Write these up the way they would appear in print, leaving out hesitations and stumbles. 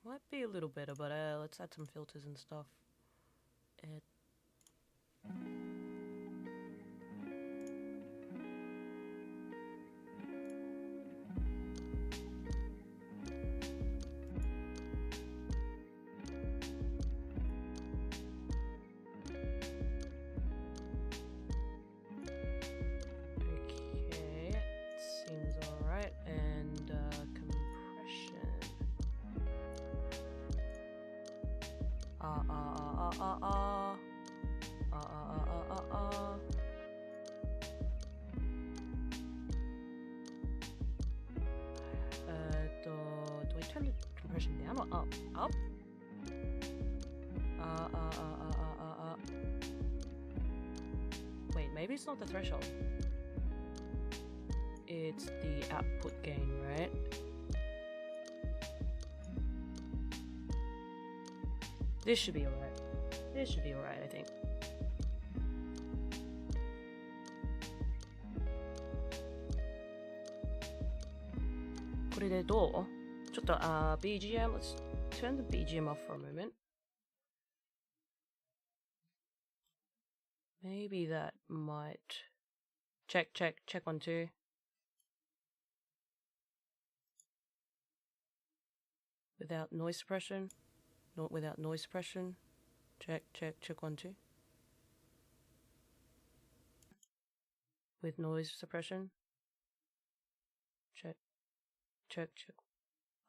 Might be a little better, but let's add some filters and stuff. Do I turn the compression down or up? Up? Wait, maybe it's not the threshold. It's the output gain, right? This should be alright. This should be alright, I think. これでどう？ちょっとBGM, let's turn the BGM off for a moment. Maybe that might... Check 1, 2. Without noise suppression. Not without noise suppression. Check 1, 2. With noise suppression. Check.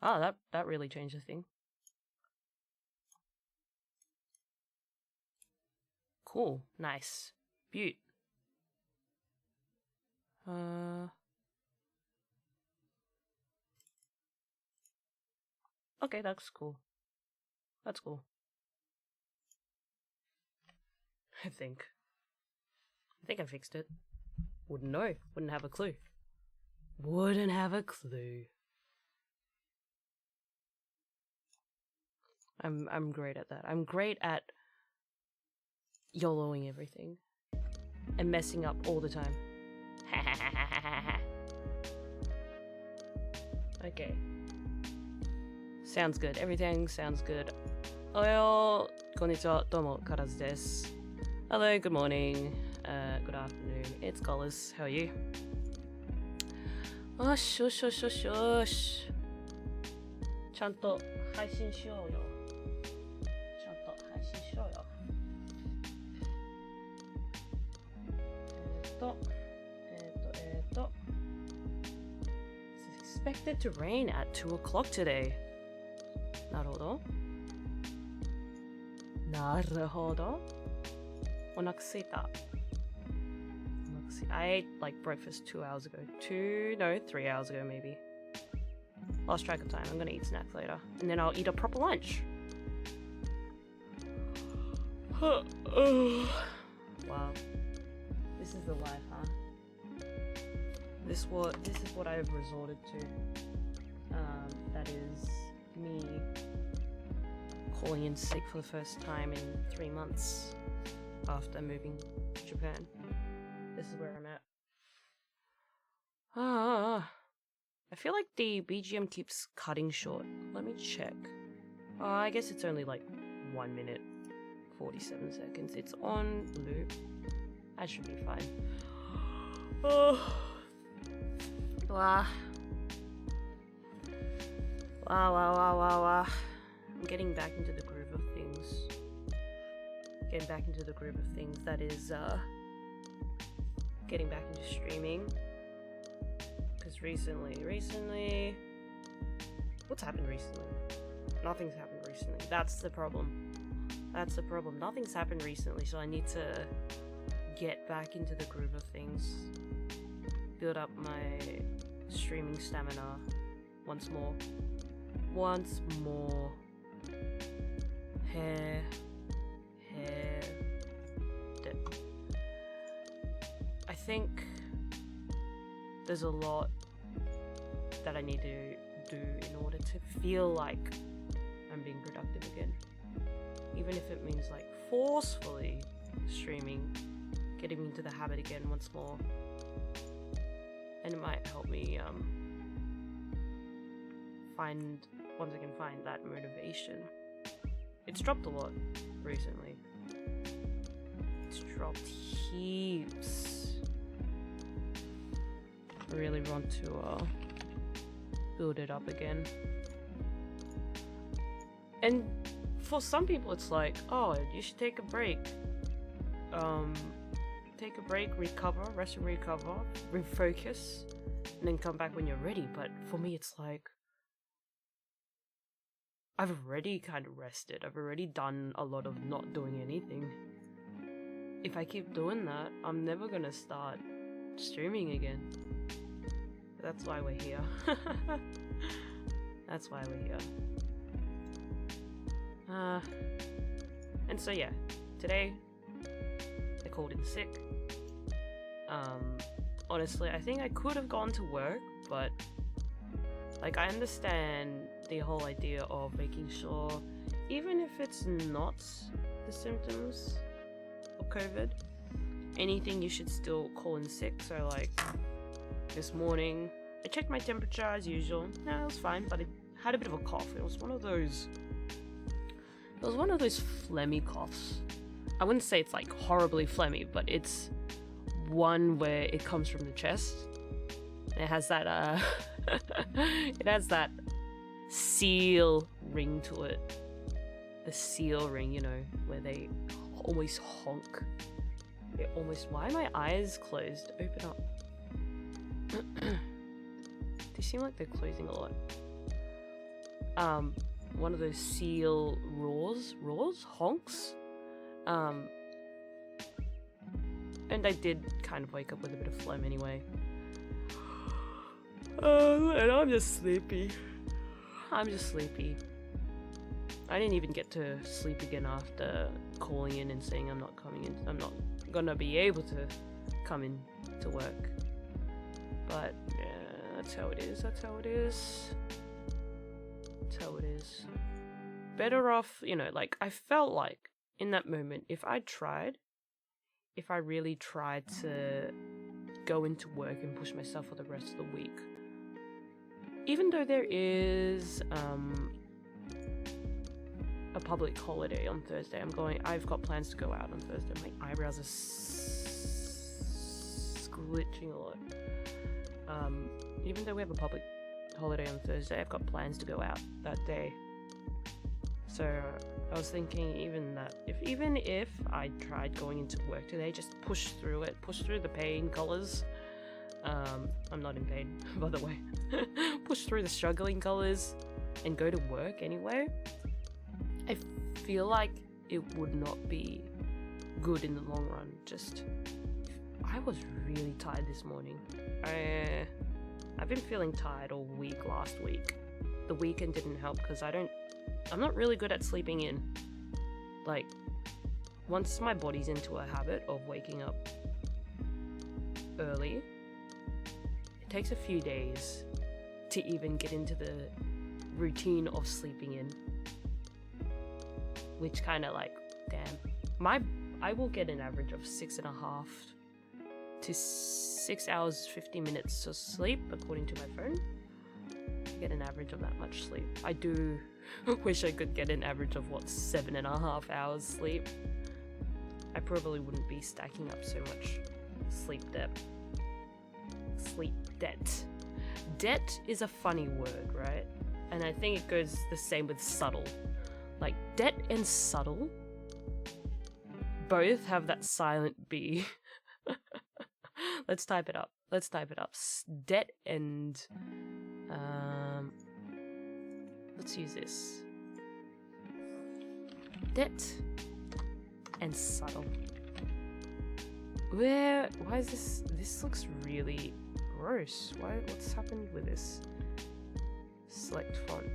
Ah, that really changed the thing. Cool, nice, beaut. Okay, that's cool. That's cool. I think I fixed it. Wouldn't know. Wouldn't have a clue. Wouldn't have a clue. I'm great at that. I'm great at YOLOing everything and messing up all the time. Okay. Sounds good. Everything sounds good. Oyo, konnichiwa, domo, KaLRZ desu. Hello, good morning, good afternoon. It's KaLRZ. How are you? Osh. ちゃんと配信しようよ。It's expected to rain at 2 o'clock today. なるほど。お腹すいた。I ate like breakfast 2 hours ago. 3 hours ago maybe. Lost track of time. I'm gonna eat snacks later. And then I'll eat a proper lunch. Wow. This is the life, huh? This is what I've resorted to. That is me calling in sick for the first time in 3 months after moving to Japan. This is where I'm at. I feel like the BGM keeps cutting short. Let me check. I guess it's only like 1 minute 47 seconds. It's on loop. I should be fine. Wow. I'm getting back into the groove of things. That is, getting back into streaming. Because recently... What's happened recently? Nothing's happened recently. That's the problem. Nothing's happened recently, so I need to get back into the groove of things. Build up my streaming stamina once more. Hair dip. I think there's a lot that I need to do in order to feel like I'm being productive again. Even if it means like forcefully streaming getting into the habit again once more. And it might help me find that motivation. It's dropped a lot recently. It's dropped heaps. I really want to build it up again. And for some people it's like, oh, you should take a break. Take a break, recover, rest and recover, refocus, and then come back when you're ready. But for me it's like, I've already kind of rested. I've already done a lot of not doing anything. If I keep doing that, I'm never gonna start streaming again. That's why we're here. That's why we're here. And so yeah, today I called in sick. Honestly, I think I could have gone to work, but like I understand the whole idea of making sure, even if it's not the symptoms of COVID, anything you should still call in sick. So like this morning I checked my temperature as usual. No, it was fine, but I had a bit of a cough. It was one of those phlegmy coughs. I wouldn't say it's like horribly phlegmy, but it's one where it comes from the chest. And it has that it has that seal ring to it. The seal ring, you know, where they always honk. They almost. Why are my eyes closed? Open up. They seem like they're closing a lot. One of those seal roars, honks. And I did kind of wake up with a bit of phlegm anyway. And I'm just sleepy. I didn't even get to sleep again after calling in and saying I'm not coming in. I'm not gonna be able to come in to work. But yeah, that's how it is. Better off, you know, like I felt like in that moment, if I really tried to go into work and push myself for the rest of the week, even though there is a public holiday on Thursday, I've got plans to go out on Thursday. My eyebrows are glitching a lot. Even though we have a public holiday on Thursday, I've got plans to go out that day. So I was thinking even if I tried going into work today, just push through the pain colors. I'm not in pain, by the way. Push through the struggling colors and go to work anyway. I feel like it would not be good in the long run. I was really tired this morning. I've been feeling tired all week last week. The weekend didn't help because I'm not really good at sleeping in. Like, once my body's into a habit of waking up early, it takes a few days to even get into the routine of sleeping in. Which kind of like, damn. I will get an average of 6.5 to 6 hours 50 minutes of sleep according to my phone. I get an average of that much sleep. I do wish I could get an average of 7.5 hours sleep. I probably wouldn't be stacking up so much sleep debt. Debt is a funny word, right? And I think it goes the same with subtle. Like, debt and subtle both have that silent B. Let's type it up. Debt and let's use this. Debt and subtle. Why is this? This looks really gross. What's happened with this? Select font.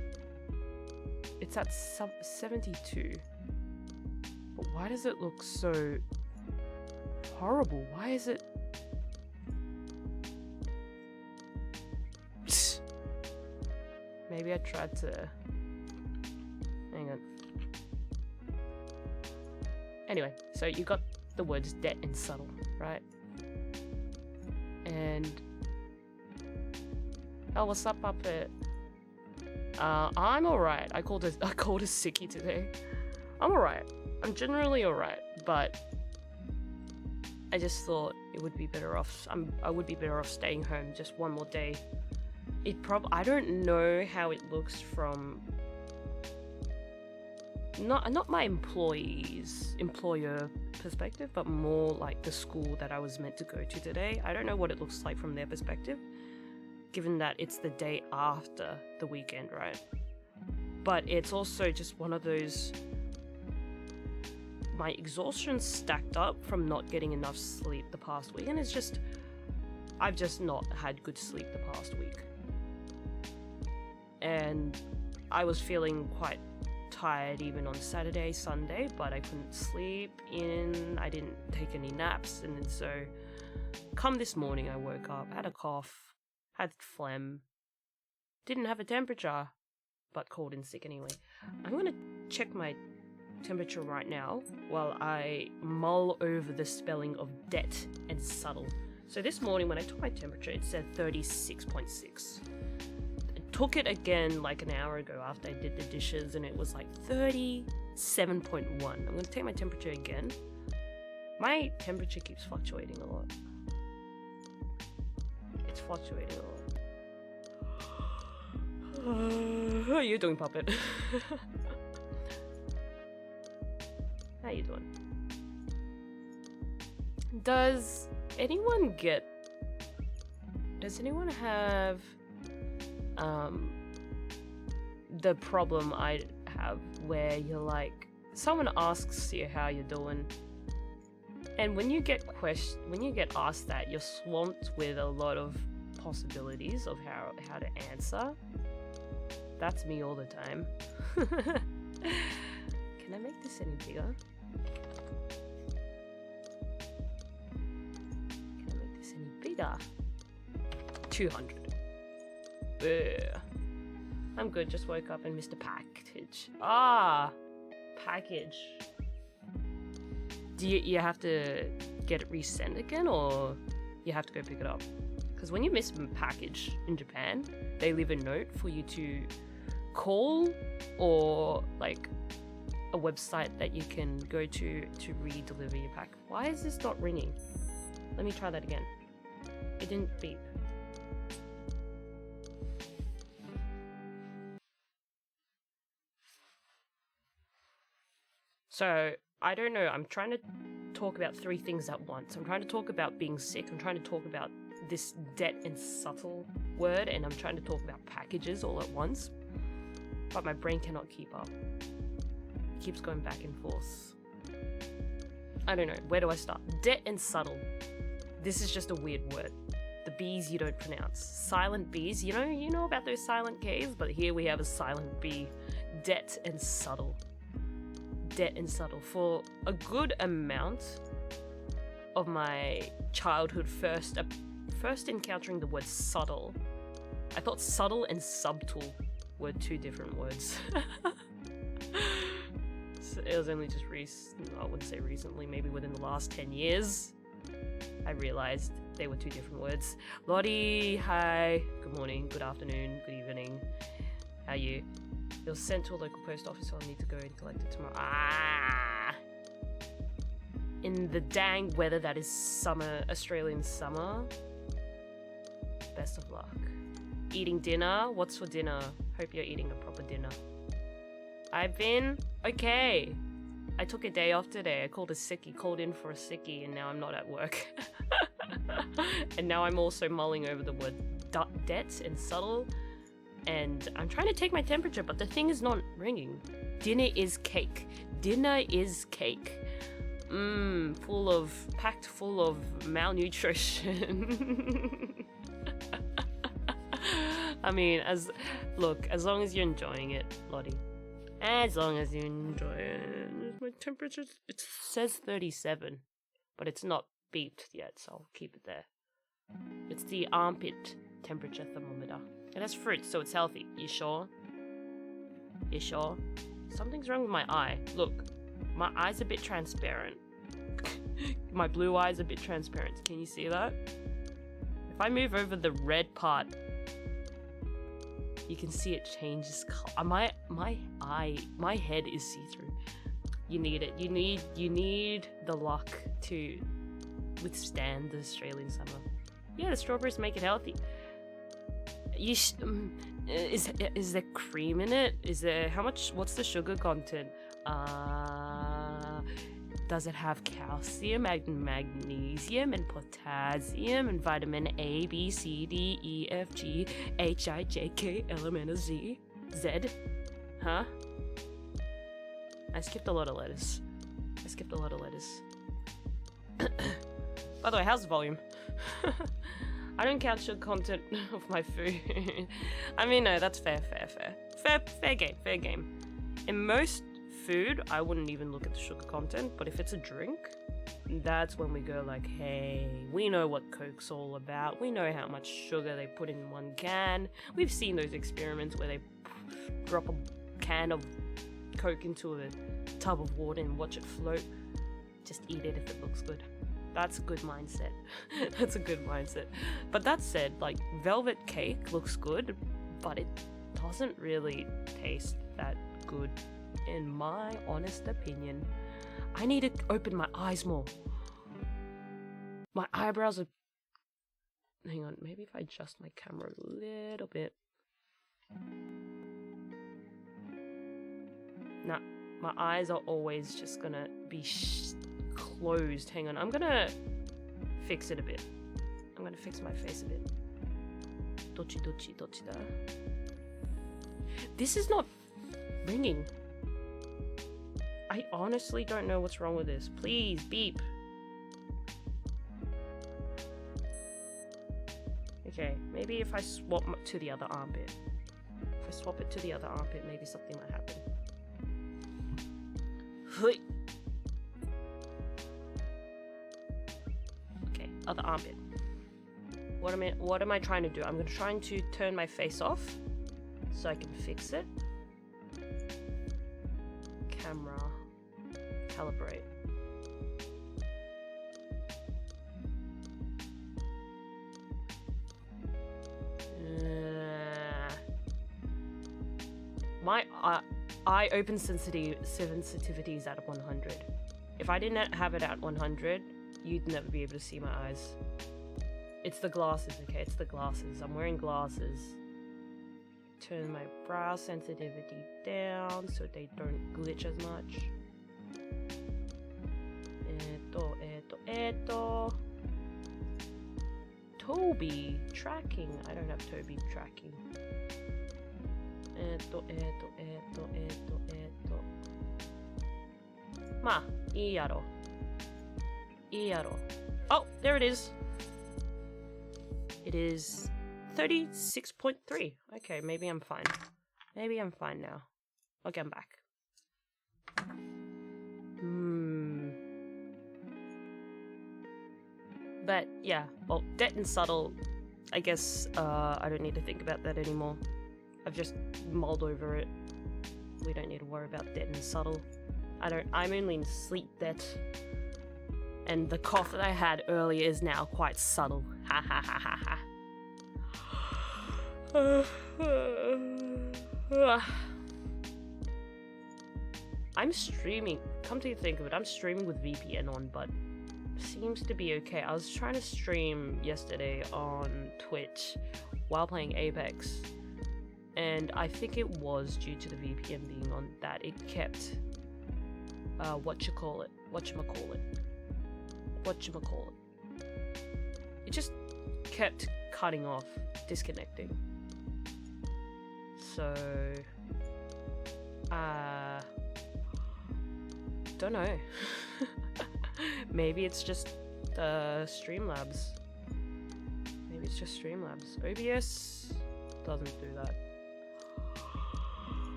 It's at 72. But why does it look so horrible? Why is it? Maybe I tried to... Hang on. Anyway, so you got the words debt and subtle. right? And oh, what's up, Puppet? I'm alright. I called a sickie today. I'm alright. I'm generally alright, but I just thought it would be better off. I would be better off staying home just one more day. I don't know how it looks from not my employer perspective, but more like the school that I was meant to go to today. I don't know what it looks like from their perspective, given that it's the day after the weekend, right? But it's also just one of those, my exhaustion stacked up from not getting enough sleep the past week, and it's just, I've just not had good sleep the past week. And I was feeling quite tired even on Saturday, Sunday, but I couldn't sleep in, I didn't take any naps, and then so come this morning I woke up, had a cough, had phlegm, didn't have a temperature, but called in sick anyway. I'm gonna check my temperature right now while I mull over the spelling of det and subtle. So this morning when I took my temperature, it said 36.6. I took it again like an hour ago after I did the dishes and it was like 37.1. I'm gonna take my temperature again. My temperature keeps fluctuating a lot. It's fluctuating a lot. How are you doing, Puppet? How you doing? Does anyone have the problem I have where you're like, someone asks you how you're doing, and when you get asked that, you're swamped with a lot of possibilities of how to answer? That's me all the time. Can I make this any bigger? Can I make this any bigger? 200. Ugh. I'm good, just woke up and missed a package. Package. Do you have to get it resent again, or you have to go pick it up? Because when you miss a package in Japan, they leave a note for you to call, or like a website that you can go to re-deliver your pack. Why is this not ringing? Let me try that again. It didn't beep. So, I don't know, I'm trying to talk about 3 things at once. I'm trying to talk about being sick, I'm trying to talk about this det and subtle word, and I'm trying to talk about packages all at once. But my brain cannot keep up. It keeps going back and forth. I don't know, where do I start? Det and subtle. This is just a weird word. The B's you don't pronounce. Silent B's, you know about those silent K's? But here we have a silent B. Det and subtle. Det and subtle. For a good amount of my childhood, first encountering the word subtle, I thought subtle and subtle were 2 different words. So it was only just I wouldn't say recently, maybe within the last 10 years, I realized they were 2 different words. Lottie, hi. Good morning, good afternoon, good evening. How are you? It was sent to a local post office, so I'll need to go and collect it tomorrow. In the dang weather that is summer, Australian summer. Best of luck. Eating dinner? What's for dinner? Hope you're eating a proper dinner. I've been okay. I took a day off today. I called in for a sickie, and now I'm not at work. And now I'm also mulling over the word det and subtle. And I'm trying to take my temperature, but the thing is not ringing. Dinner is cake. Dinner is cake. Packed full of malnutrition. I mean, as long as you're enjoying it, Lottie. As long as you enjoy it. My temperature, it says 37, but it's not beeped yet, so I'll keep it there. It's the armpit temperature thermometer. It has fruit, so it's healthy. You sure? You sure? Something's wrong with my eye. Look, my eye's a bit transparent. My blue eye is a bit transparent. Can you see that? If I move over the red part, you can see it changes color. My head is see-through. You need it. You need the luck to withstand the Australian summer. Yeah, the strawberries make it healthy. Is there cream in it? Is there what's the sugar content? Does it have calcium and magnesium and potassium and vitamin A, B, C, D, E, F, G, H, I, J, K, L, M, N, O, Z? Huh? I skipped a lot of letters. By the way, how's the volume? I don't count sugar content of my food. I mean, no, that's fair. Fair game. In most food, I wouldn't even look at the sugar content, but if it's a drink, that's when we go like, hey, we know what Coke's all about. We know how much sugar they put in one can. We've seen those experiments where they drop a can of Coke into a tub of water and watch it float. Just eat it if it looks good. That's a good mindset. That's a good mindset. But that said, like, velvet cake looks good, but it doesn't really taste that good, in my honest opinion. I need to open my eyes more. My eyebrows are... Hang on, maybe if I adjust my camera a little bit. Nah, my eyes are always just gonna be closed. Hang on, I'm gonna fix it a bit. I'm gonna fix my face a bit. Dochi da. This is not ringing. I honestly don't know what's wrong with this. Please, beep. Okay, maybe if I swap to the other armpit. If I swap it to the other armpit, maybe something might happen. Okay, other armpit. What am I trying to do? I'm trying to turn my face off so I can fix it. Camera. Calibrate. My eye open sensitivity is at 100. If I didn't have it at 100, you'd never be able to see my eyes. It's the glasses, okay? It's the glasses. I'm wearing glasses. Turn my brow sensitivity down so they don't glitch as much. Toby tracking. I don't have Toby tracking. Ma, ii yaro. Oh, there it is. It is 36.3. Okay, maybe I'm fine. Maybe I'm fine now. Okay, I'm back. But yeah, well, det and subtle, I guess I don't need to think about that anymore. I've just mulled over it. We don't need to worry about det and subtle. I'm only in sleep det. And the cough that I had earlier is now quite subtle. Ha ha ha ha ha. I'm streaming. Come to think of it, I'm streaming with VPN on, but seems to be okay. I was trying to stream yesterday on Twitch while playing Apex, and I think it was due to the VPN being on that it kept whatchamacallit. It just kept cutting off, disconnecting. So don't know. Maybe it's just Streamlabs. Maybe it's just Streamlabs. OBS doesn't do that.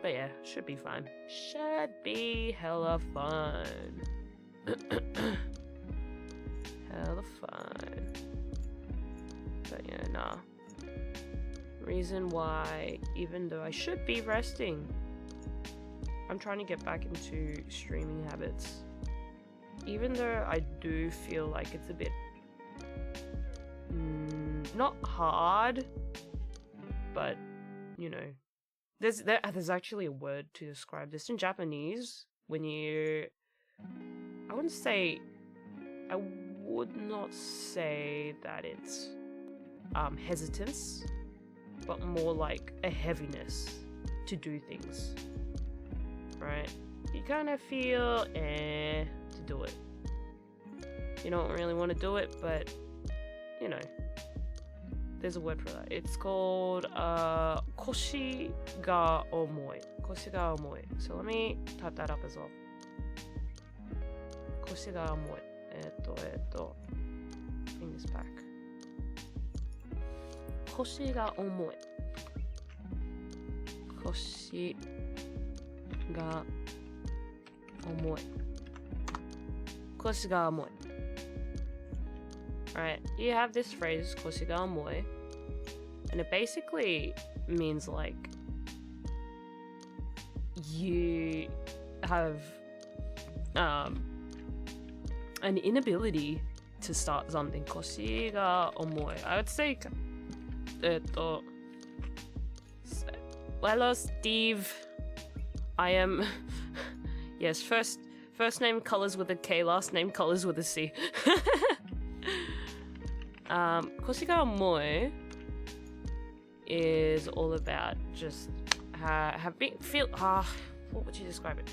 But yeah, should be fine. Should be hella fun. Hella fun. But yeah, nah. Reason why, even though I should be resting, I'm trying to get back into streaming habits. Even though I do feel like it's a bit not hard, but you know, there's actually a word to describe this in Japanese. When you, I would not say that it's hesitance, but more like a heaviness to do things, right? You kind of feel to do it. You don't really want to do it, but you know, there's a word for that. It's called koshi ga omoi. Koshi ga omoi. So let me type that up as well. Koshi ga omoi. Bring this back. Koshi ga omoi. Koshi ga omoi. Koshi ga omoi. Right, you have this phrase, koshi ga omoi, and it basically means like you have an inability to start something. Koshi ga omoi. I would say, hello Steve. I am, yes, first name colors with a K, last name colors with a C. Koshi ga omoi is all about just what would you describe it?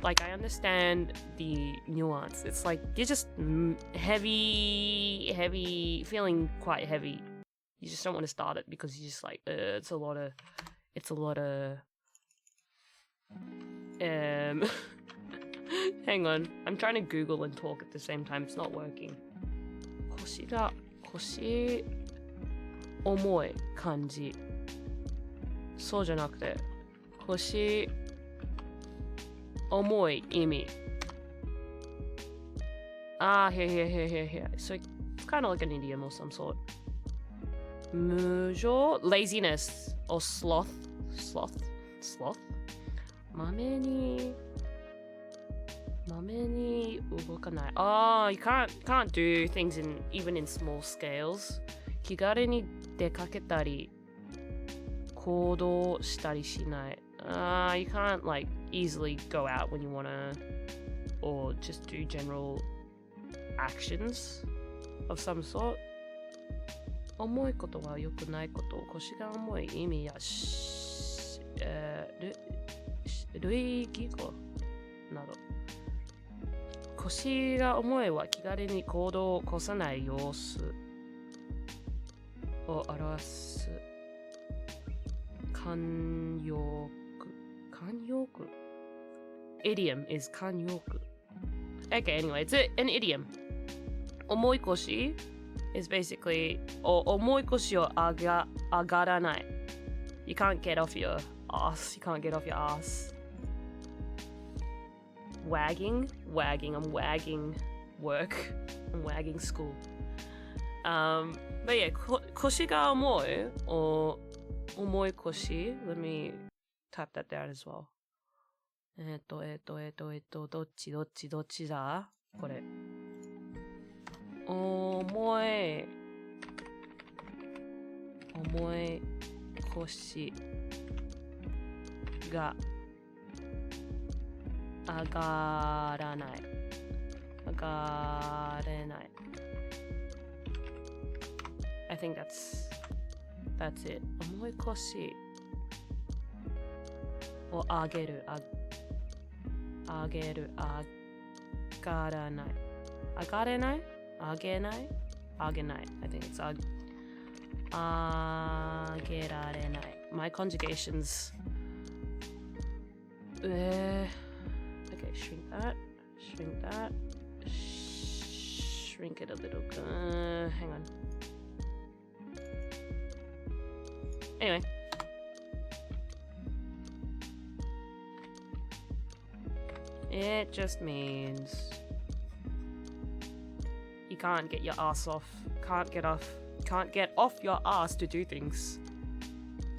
Like, I understand the nuance. It's like you're just heavy, feeling quite heavy. You just don't want to start it because you're just like, it's a lot of hang on, I'm trying to Google and talk at the same time. It's not working. Koshi omoi kanji. そうじゃなくて、koshi重い意味。Here. So it's kind of like an idiom or some sort. 無情 laziness or sloth.まめに動かない。You can't do things even in small scales. 気軽に出かけたり行動したりしない。You can't like easily go out when you wanna, or just do general actions of some sort. 重いことは良くないこと。腰が重い意味や類義語など。腰が重いは気軽に行動を起こさない様子を表す慣用句。Idiom is 慣用句。Okay, anyway, it's an idiom. 重い腰 is basically 重い腰を上がらない。You can't get off your ass. You can't get off your ass. Wagging. I'm wagging work. I'm wagging school. But yeah, 腰が重い or 重い腰. Let me type that down as well. どっちだこれ。重い腰が上がらない。上がれない。I think that's it. 重い腰を上げる。上がらない。上がれない。上げない。I think it's 上げられない。My conjugations. Okay, shrink that. Shrink it a little. Hang on. Anyway. It just means you can't get your ass off. Can't get off can't get off your ass to do things.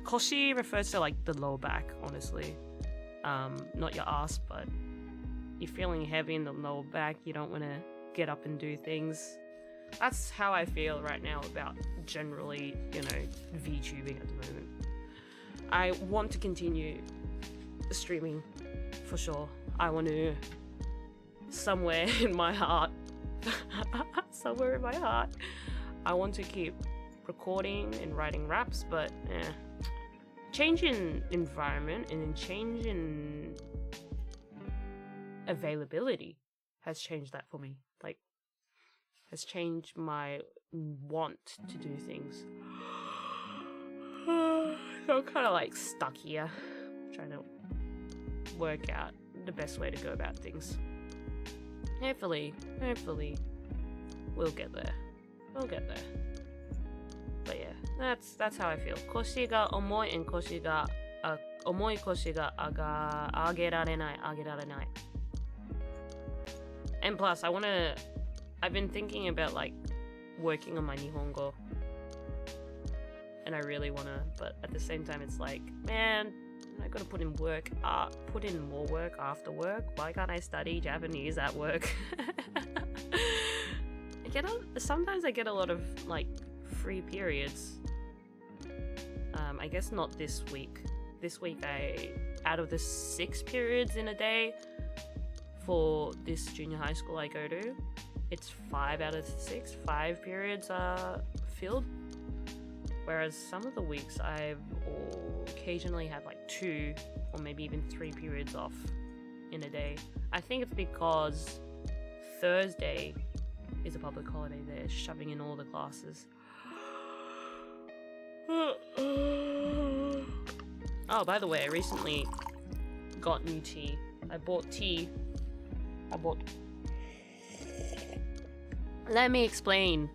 Koshi refers to like the lower back, honestly. Not your ass, but you're feeling heavy in the lower back, you don't want to get up and do things. That's how I feel right now about generally, you know, VTubing at the moment. I want to continue streaming for sure. I want to, somewhere in my heart, somewhere in my heart, I want to keep recording and writing raps, but change in environment and change in availability has changed that for me. Like, has changed my want to do things. So I'm kind of like stuck here, trying to work out the best way to go about things. Hopefully, we'll get there. We'll get there. But yeah, that's how I feel. 腰が重い and 腰が重い腰が上げられない。And plus, I've been thinking about like working on my Nihongo. And I really wanna, but at the same time it's like, man, I gotta put in more work after work. Why can't I study Japanese at work? Sometimes I get a lot of like free periods. I guess not this week. This week out of the 6 periods in a day for this junior high school I go to, it's 5 out of 6. 5 periods are filled. Whereas some of the weeks I've occasionally had like 2 or maybe even 3 periods off in a day. I think it's because Thursday is a public holiday. They're shoving in all the classes. Oh, by the way, I recently got new tea. I bought tea. Let me explain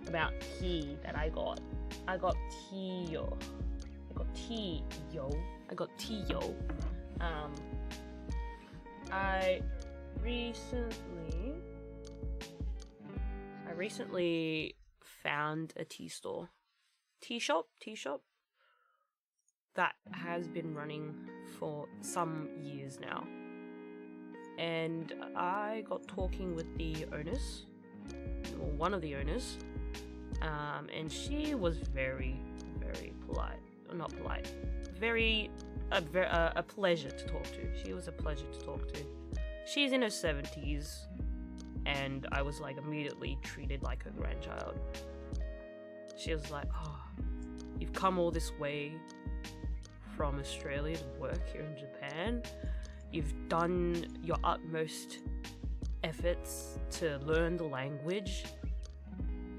about tea that I got. I got tea yo. I recently found a tea shop that has been running for some years now. And I got talking with the owners, or one of the owners, and she was very, very polite. Not polite. A pleasure to talk to. She was a pleasure to talk to. She's in her 70s, and I was like immediately treated like her grandchild. She was like, oh, you've come all this way from Australia to work here in Japan. You've done your utmost efforts to learn the language,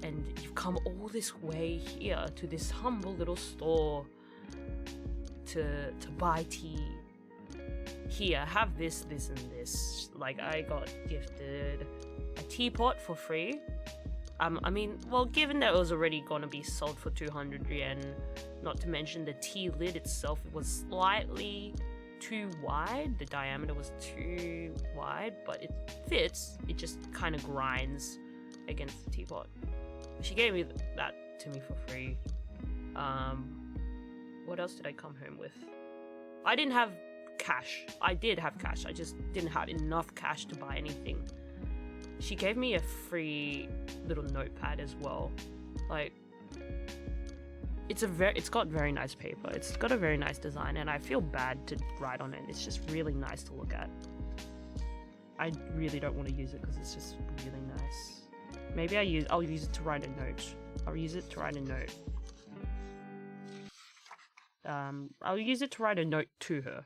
and you've come all this way here to this humble little store to buy tea. Here, have this, and this. Like, I got gifted a teapot for free. I mean, well, given that it was already gonna be sold for 200 yen, not to mention the tea lid itself, it was slightly too wide. The diameter was too wide, but it fits. It just kind of grinds against the teapot. She gave me that to me for free. What else did I come home with? I didn't have cash. I did have cash. I just didn't have enough cash to buy anything. She gave me a free little notepad as well. Like, it's got very nice paper. It's got a very nice design, and I feel bad to write on it. It's just really nice to look at. I really don't want to use it because it's just really nice. Maybe I'll use it to write a note. I'll use it to write a note. I'll use it to write a note to her.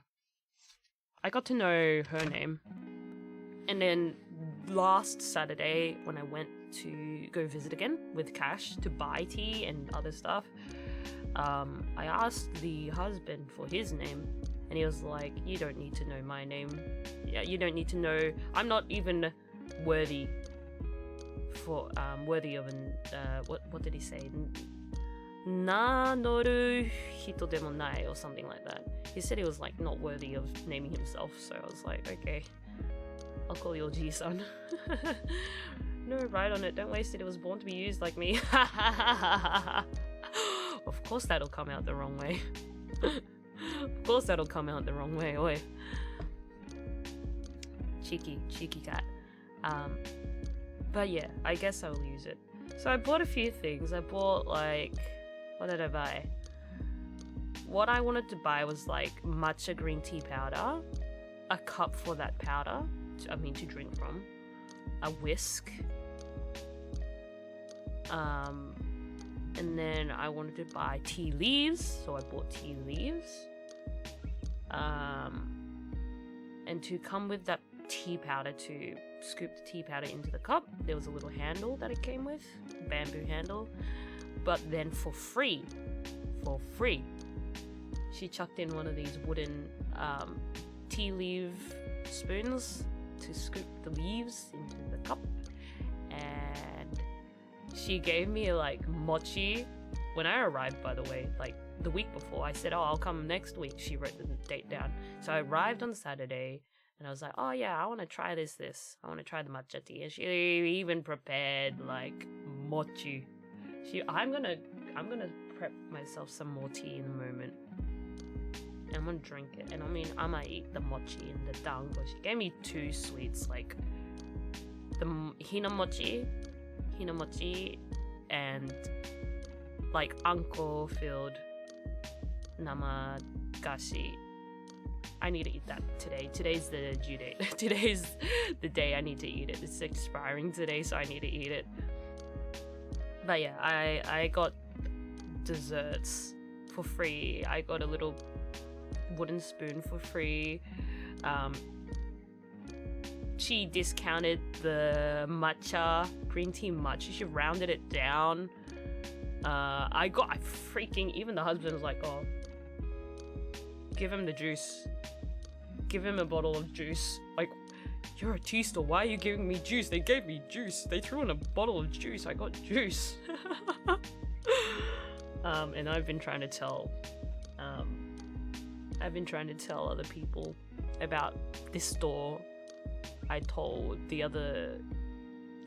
I got to know her name, and then last Saturday when I went to go visit again with cash to buy tea and other stuff, I asked the husband for his name, and he was like, you don't need to know my name. Yeah, you don't need to know. I'm not even worthy of an what did he say? Nanoru hito demo nai, or something like that. He said he was like not worthy of naming himself, so I was like, okay. I'll call you G-son. No, write on it. Don't waste it. It was born to be used like me. Of course that'll come out the wrong way. Of course that'll come out the wrong way. Oi. Cheeky cat. But yeah, I guess I will use it. So I bought a few things. I bought like, what did I buy? What I wanted to buy was like matcha green tea powder, a cup for that powder, to drink from, a whisk, and then I wanted to buy tea leaves, so I bought tea leaves, and to come with that tea powder, to scoop the tea powder into the cup, there was a little handle that it came with, bamboo handle, but then for free, she chucked in one of these wooden tea leaf spoons to scoop the leaves into the cup, and she gave me like mochi when I arrived, by the way, like the week before. I said, oh, I'll come next week. She wrote the date down. So I arrived on Saturday and I was like, oh yeah, I want to try this. I want to try the matcha tea. And she even prepared like mochi. I'm gonna prep myself some more tea in a moment. And I'm gonna drink it. And I might eat the mochi and the dango. She gave me two sweets, like the hinamochi and like anko filled namagashi. I need to eat that today. Today's the due date. Today's the day I need to eat it. It's expiring today, so I need to eat it. But yeah, I got desserts for free. I got a little wooden spoon for free. She discounted the matcha, green tea matcha. She rounded it down. Even the husband was like, oh, give him the juice. Give him a bottle of juice. Like, you're a tea store, why are you giving me juice? They gave me juice. They threw in a bottle of juice. I got juice. And I've been trying to tell other people about this store. I told the other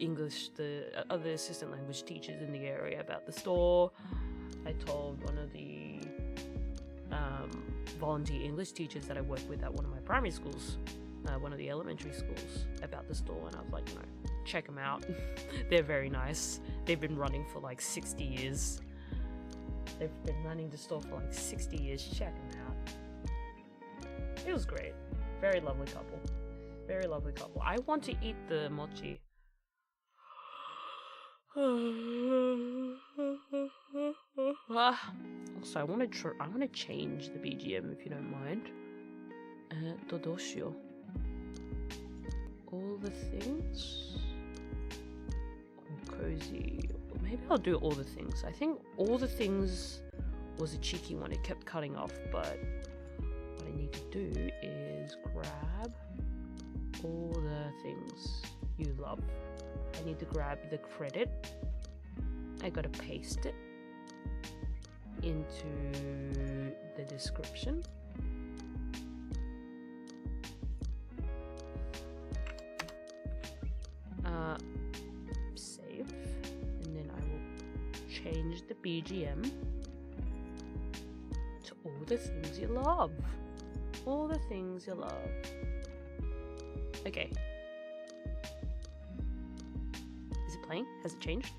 assistant language teachers in the area about the store. I told one of the volunteer English teachers that I work with at one of my primary schools, one of the elementary schools, about the store, and I was like, check them out. They're very nice. They've been running for like 60 years. They've been running the store for like 60 years. Check them out. It was great. Very lovely couple. Very lovely couple. I want to eat the mochi. Also, I want to change the BGM if you don't mind. All the things. Cozy. Maybe I'll do all the things. I think all the things was a cheeky one. It kept cutting off, but what I need to do is grab all the things you love. I need to grab the credit. I gotta paste it into the description. Save, and then I will change the BGM to all the things you love. All the things you love. Okay. Is it playing? Has it changed?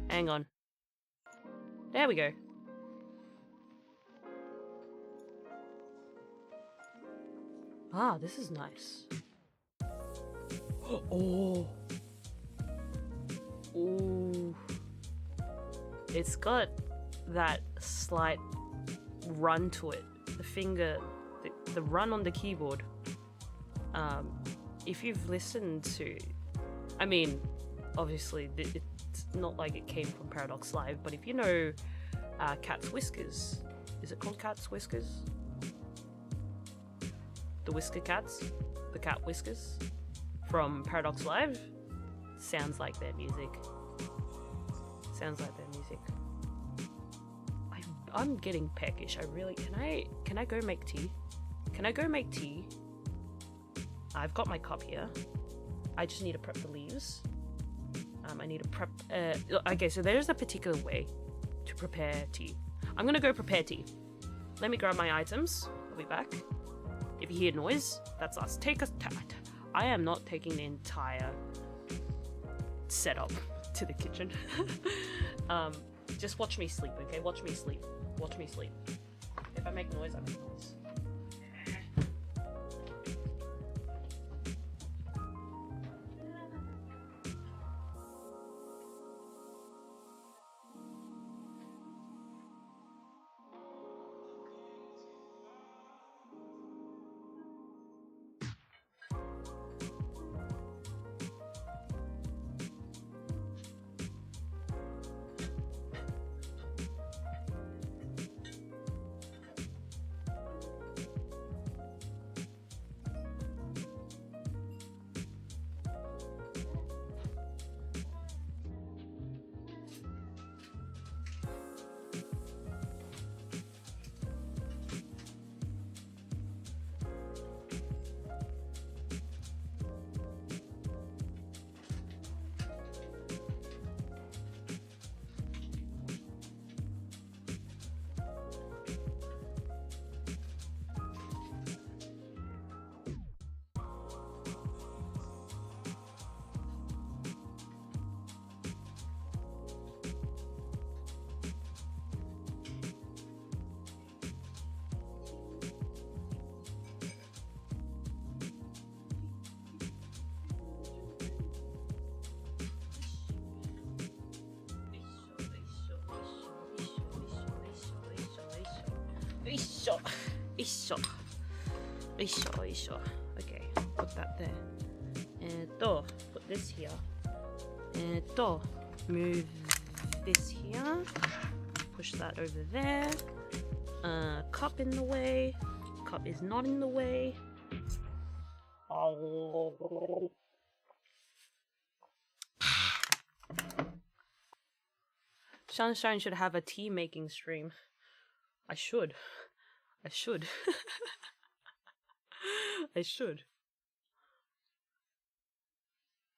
Hang on. There we go. Ah, this is nice. Oh. Ooh. It's got that slight run to it. The finger, the run on the keyboard. If you've listened to, I mean, obviously it's not like it came from Paradox Live, but if you know Cat's Whiskers, is it called Cat's Whiskers? The Whisker Cats? The Cat Whiskers? From Paradox Live? Sounds like their music. Sounds like their music. I'm getting peckish. I really, can I go make tea? Can I go make tea? I've got my cup here. I just need to prep the leaves. I need to prep... okay, so there's a particular way to prepare tea. I'm gonna go prepare tea. Let me grab my items. I'll be back. If you hear noise, that's us. I am not taking the entire setup to the kitchen. Just watch me sleep, okay? Watch me sleep. Watch me sleep. If I make noise, I make noise. Okay, put that there. Put this here. Move this here. Push that over there. Cup in the way. Cup is not in the way. Sunshine should have a tea making stream. I should. I should.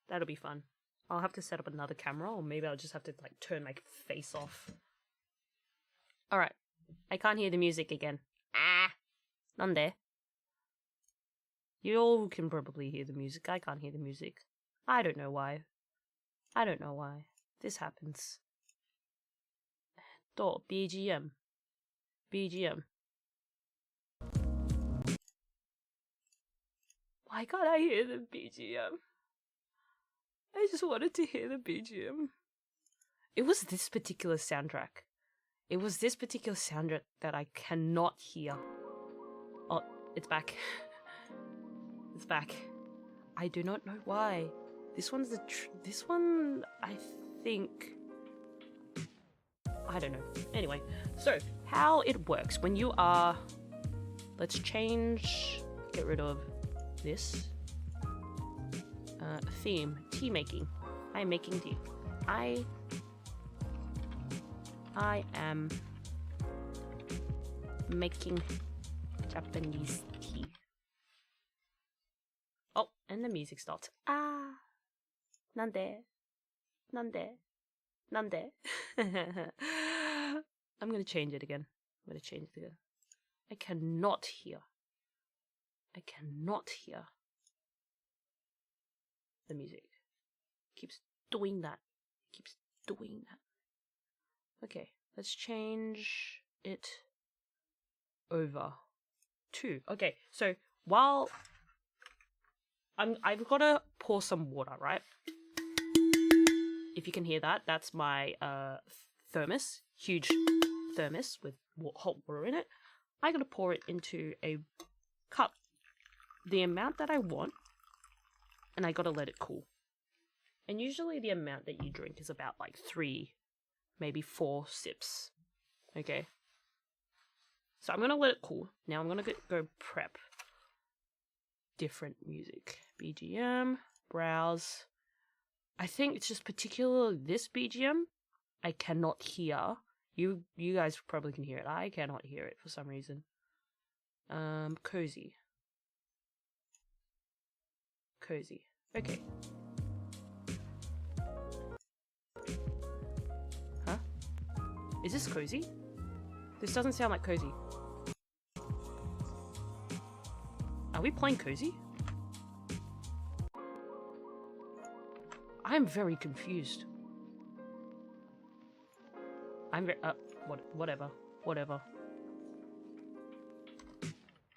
That'll be fun. I'll have to set up another camera, or maybe I'll just have to like turn my face off. Alright. I can't hear the music again. Nande? You all can probably hear the music. I can't hear the music. I don't know why. This happens. BGM. Why can't I hear the BGM? I just wanted to hear the BGM. It was this particular soundtrack. That I cannot hear. Oh, it's back. It's back. I do not know why. This one, I think... I don't know. Anyway, so how it works when you are... Let's change... Get rid of this. Theme. Tea making. I am making tea. I am making Japanese tea. Oh, and the music starts. Nande. I'm gonna change it again. I cannot hear the music. Keeps doing that. Okay, let's change it over to... Okay, so while I've got to pour some water, right? If you can hear that, that's my thermos, huge thermos with hot water in it. I gotta pour it into a cup, the amount that I want, and I gotta let it cool. And usually the amount that you drink is about like 3, maybe 4 sips. Okay. So I'm gonna let it cool. Now I'm gonna go prep different music. BGM, browse. I think it's just particularly this BGM I cannot hear. You guys probably can hear it. I cannot hear it for some reason. Cozy. Cozy. Okay. Huh? Is this cozy? This doesn't sound like cozy. Are we playing cozy? I'm very confused. I'm very, whatever.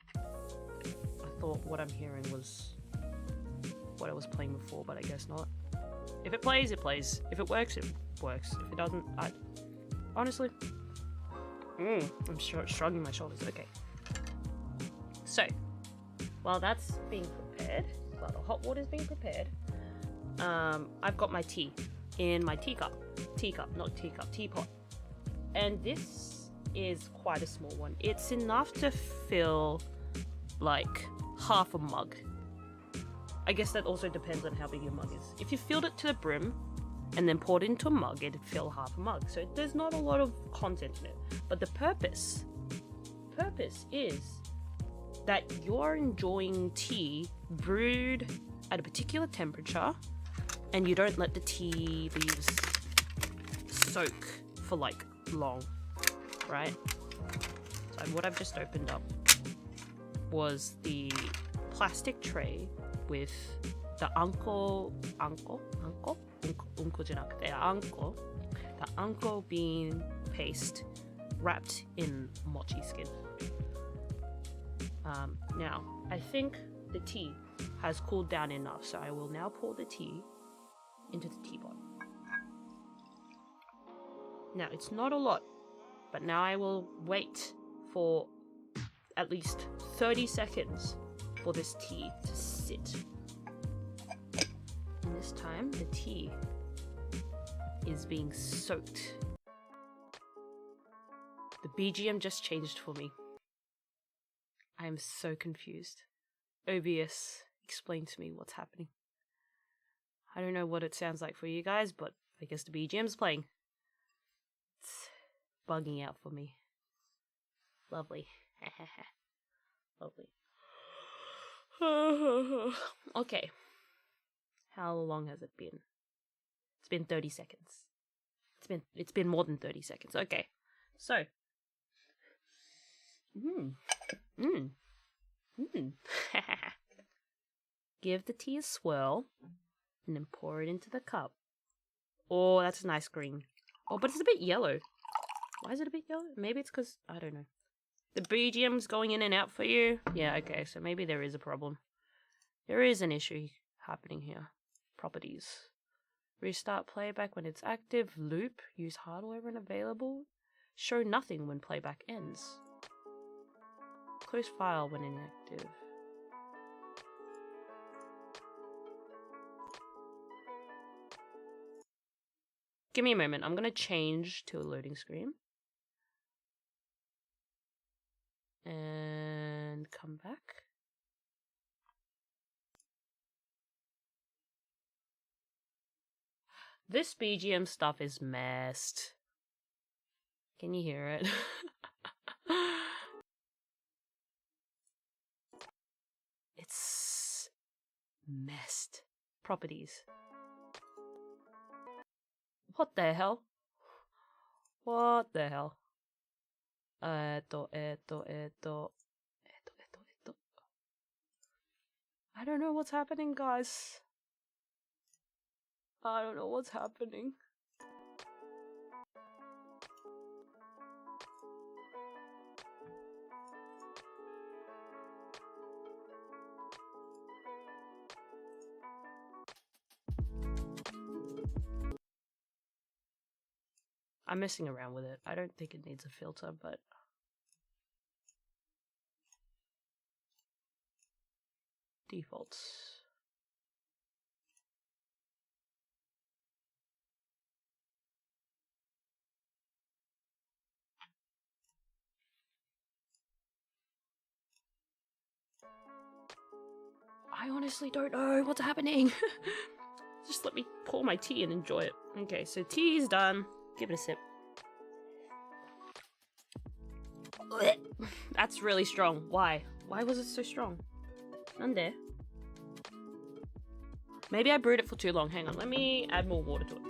I thought what I'm hearing was what I was playing before, but I guess not. If it plays, it plays. If it works, it works. If it doesn't, honestly, I'm shrugging my shoulders. Okay. So, while that's being prepared, while the hot water's being prepared, I've got my tea in my teapot. And this is quite a small one. It's enough to fill like half a mug. I guess that also depends on how big your mug is. If you filled it to the brim and then poured it into a mug, it'd fill half a mug. So there's not a lot of content in it. But the purpose is that you're enjoying tea brewed at a particular temperature, and you don't let the tea leaves soak for like long, right? So what I've just opened up was the plastic tray with the anko bean paste wrapped in mochi skin. Now, I think the tea has cooled down enough, so I will now pour the tea into the teapot. Now, it's not a lot, but now I will wait for at least 30 seconds for this tea to sit. And this time, the tea is being soaked. The BGM just changed for me. I am so confused. OBS, explain to me what's happening. I don't know what it sounds like for you guys, but I guess the BGM's playing. It's bugging out for me. Lovely. Lovely. Okay. How long has it been? It's been 30 seconds. It's been more than 30 seconds. Okay. So. Give the tea a swirl and then pour it into the cup. Oh, that's a nice green. Oh, but it's a bit yellow. Why is it a bit yellow? Maybe it's because, I don't know. The BGM's going in and out for you? Yeah, okay, so maybe there is a problem. There is an issue happening here. Properties. Restart playback when it's active. Loop. Use hardware when available. Show nothing when playback ends. Close file when inactive. Give me a moment. I'm going to change to a loading screen. And come back. This BGM stuff is messed. Can you hear it? It's messed. Properties. What the hell? What the hell? I don't know what's happening, guys. I don't know what's happening. I'm messing around with it. I don't think it needs a filter, but defaults. I honestly don't know what's happening. Just let me pour my tea and enjoy it. Okay, so tea is done. Give it a sip. That's really strong. Why? Why was it so strong? Nande? Maybe I brewed it for too long. Hang on, let me add more water to it.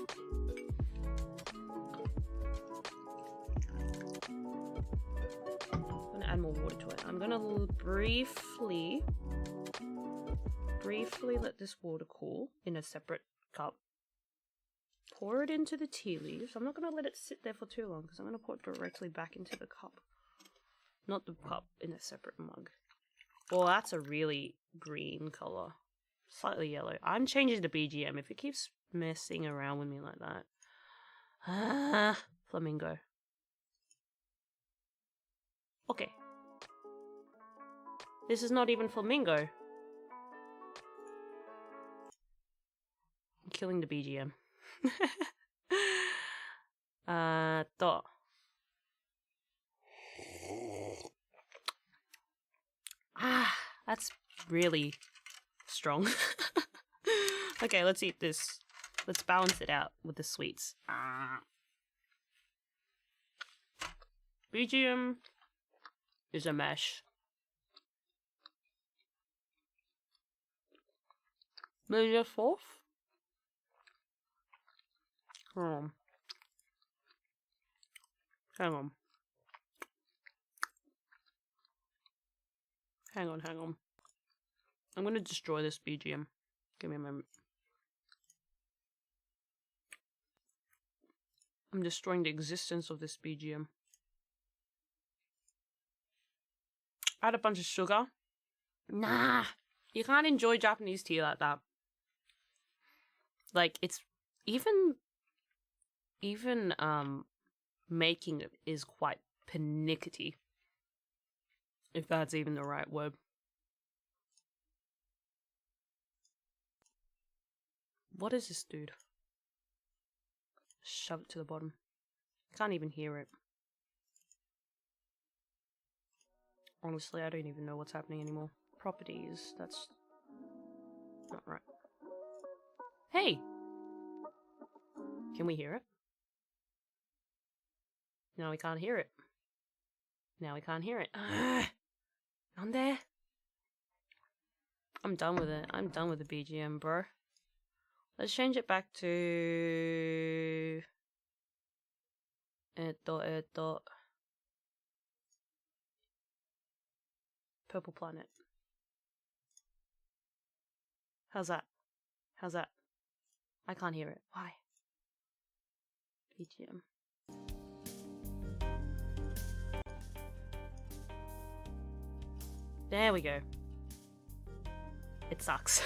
I'm gonna add more water to it. I'm gonna briefly let this water cool in a separate cup. Pour it into the tea leaves. I'm not gonna let it sit there for too long because I'm gonna pour it directly back into the cup. Not the cup, in a separate mug. Well, that's a really green color. Slightly yellow. I'm changing the BGM if it keeps messing around with me like that. Ah, flamingo. Okay. This is not even flamingo. I'm killing the BGM. That's really strong. Okay, let's eat this. Let's balance it out with the sweets. BGM is a mesh. Maybe a fourth? Hang on. Hang on. I'm gonna destroy this BGM. Give me a moment. I'm destroying the existence of this BGM. Add a bunch of sugar. Nah, you can't enjoy Japanese tea like that. Like, it's even making it is quite pernickety, if that's even the right word. What is this, dude? Shove it to the bottom. I can't even hear it. Honestly, I don't even know what's happening anymore. Properties, that's not right. Hey! Can we hear it? No, we can't hear it. Now we can't hear it. On there. I'm done with it. I'm done with the BGM, bro. Let's change it back to... Purple Planet. How's that? How's that? I can't hear it. Why? BGM. There we go. It sucks.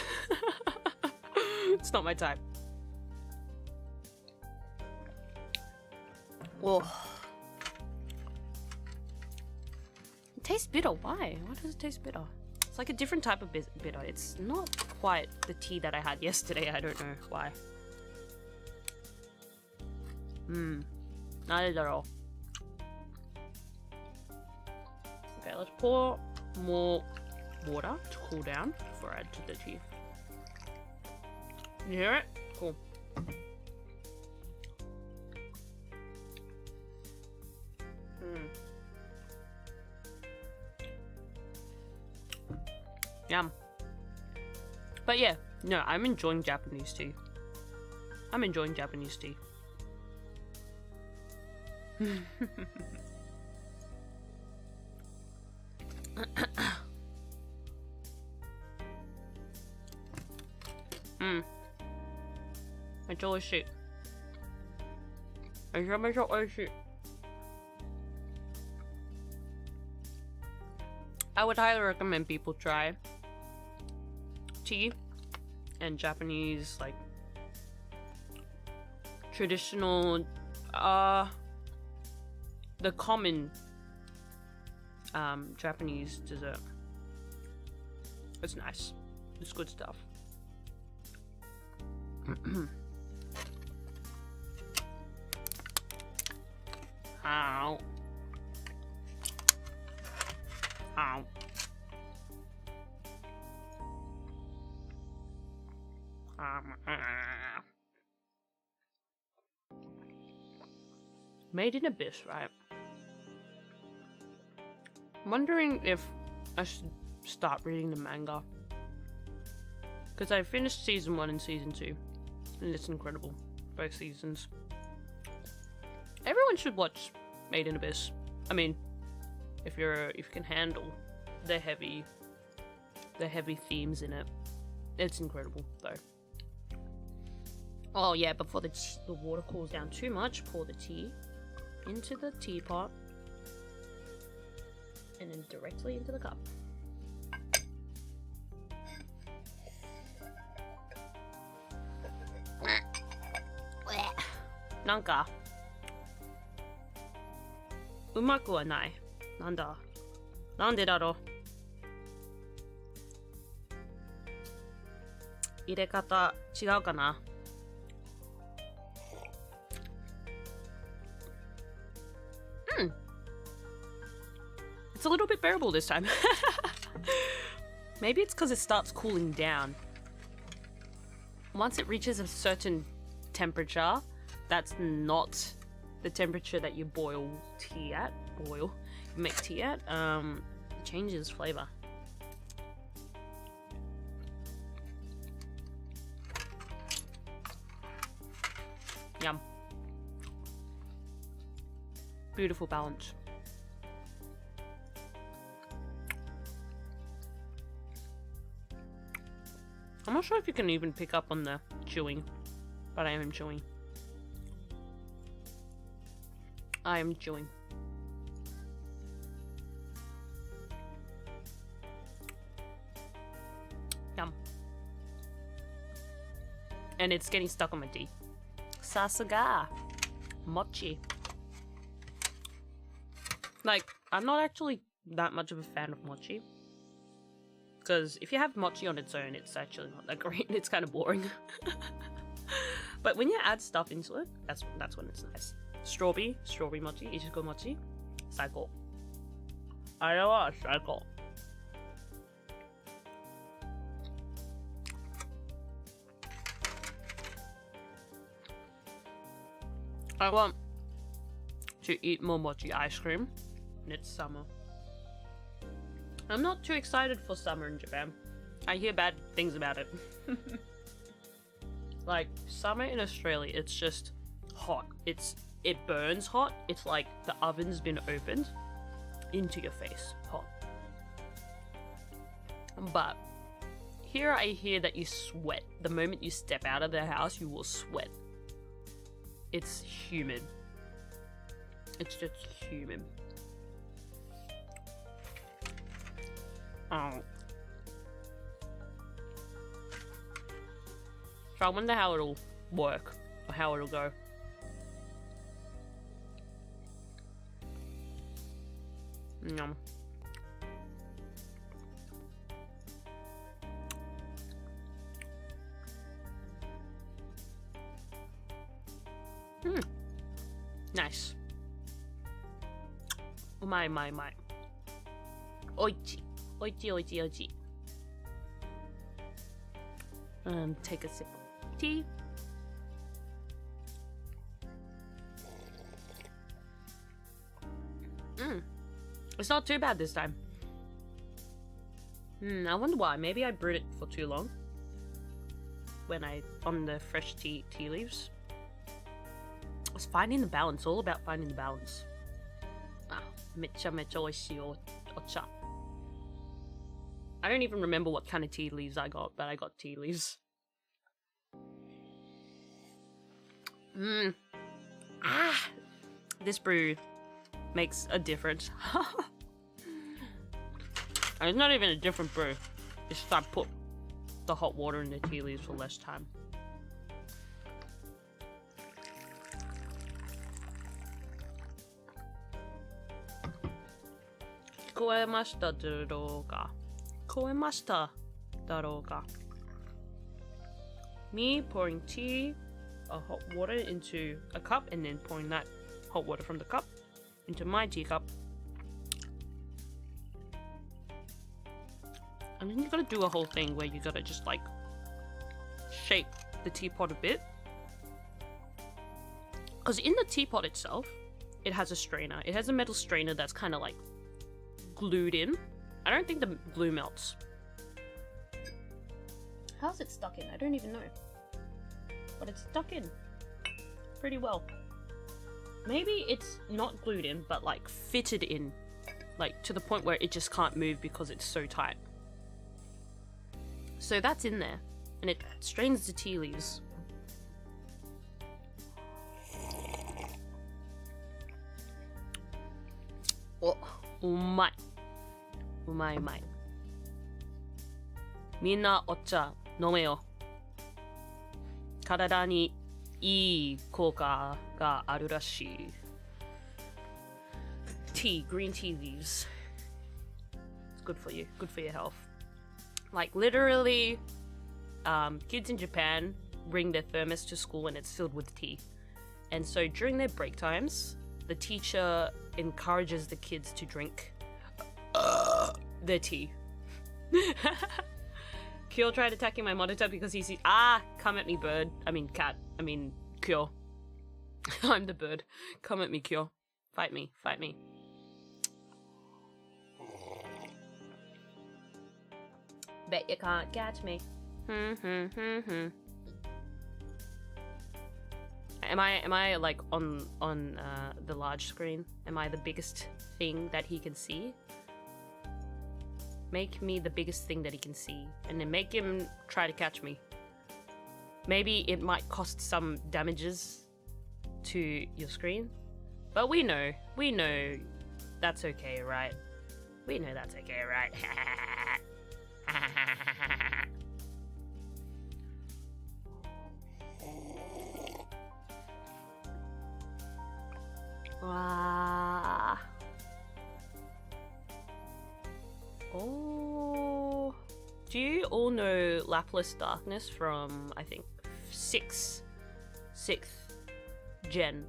It's not my type. Whoa. It tastes bitter. Why? Why does it taste bitter? It's like a different type of bitter. It's not quite the tea that I had yesterday. I don't know why. Not at all. Okay, let's pour more water to cool down before I add to the tea. You hear it? Cool. Yum. But yeah, no, I'm enjoying Japanese tea. I'm enjoying Japanese tea. It's delicious. It's delicious. I would highly recommend people try tea and Japanese, like, traditional, the common Japanese dessert. It's nice. It's good stuff. Ow. Ow. Made in Abyss, right? I'm wondering if I should start reading the manga. Because I finished season 1 and season 2. And it's incredible. Both seasons. Everyone should watch Made in Abyss. I mean, if you can handle the heavy themes in it. It's incredible though. Oh yeah, before the water cools down too much, pour the tea into the teapot and then directly into the cup. Nanka. Umaku wa nai. Nanda. Nande daro? Irekata chigau kana? It's a little bit bearable this time. Maybe it's because it starts cooling down. Once it reaches a certain temperature, that's not the temperature that you boil tea at. You make tea at. It changes flavor. Yum. Beautiful balance. I'm not sure if you can even pick up on the chewing, but I am chewing. I am chewing. Yum. And it's getting stuck on my teeth. Sasuga. Mochi. Like, I'm not actually that much of a fan of mochi. Because if you have mochi on its own, it's actually not that great. It's kind of boring. But when you add stuff into it, that's when it's nice. Strawberry mochi, ichigo mochi, saiko. Are wa saiko. I want to eat more mochi ice cream, and it's summer. I'm not too excited for summer in Japan. I hear bad things about it. Like, summer in Australia, it's just hot. It burns hot. It's like the oven's been opened into your face. Hot. But here I hear that you sweat. The moment you step out of the house, you will sweat. It's humid. It's just humid. Oh. So I wonder how it'll work, or how it'll go. Yum. Nice. My. Oichi. Oichi. Take a sip of tea. It's not too bad this time. I wonder why. Maybe I brewed it for too long. On the fresh tea leaves. It's finding the balance, all about finding the balance. Mecha oishii ocha. I don't even remember what kind of tea leaves I got, but I got tea leaves. This brew makes a difference. And it's not even a different brew. It's just I put the hot water in the tea leaves for less time. Koemashita darou ka? Me pouring tea, hot water into a cup, and then pouring that hot water from the cup into my teacup. And then you gotta do a whole thing where you gotta just like shape the teapot a bit. Because in the teapot itself, it has a strainer. It has a metal strainer that's kind of like glued in. I don't think the glue melts. How's it stuck in? I don't even know. But it's stuck in pretty well. Maybe it's not glued in, but like fitted in. Like to the point where it just can't move because it's so tight. So that's in there. And it strains the tea leaves. Oh, umai. Umai, umai. Minna ocha nomeo. Karada ni ii kouka ga aru rashii. Tea, green tea leaves. It's good for you, good for your health. Like literally, kids in Japan bring their thermos to school and it's filled with tea. And so during their break times, the teacher encourages the kids to drink their tea. Kyo tried attacking my monitor because he sees, come at me bird. I mean cat. I mean Kyo. I'm the bird. Come at me, Kyo. Fight me, fight me. Bet you can't catch me. Am I like on the large screen? Am I the biggest thing that he can see? Make me the biggest thing that he can see, and then make him try to catch me. Maybe it might cost some damages to your screen, but we know that's okay, right? We know that's okay, right? Oh, do you all know Lapless Darkness from, I think, 6th gen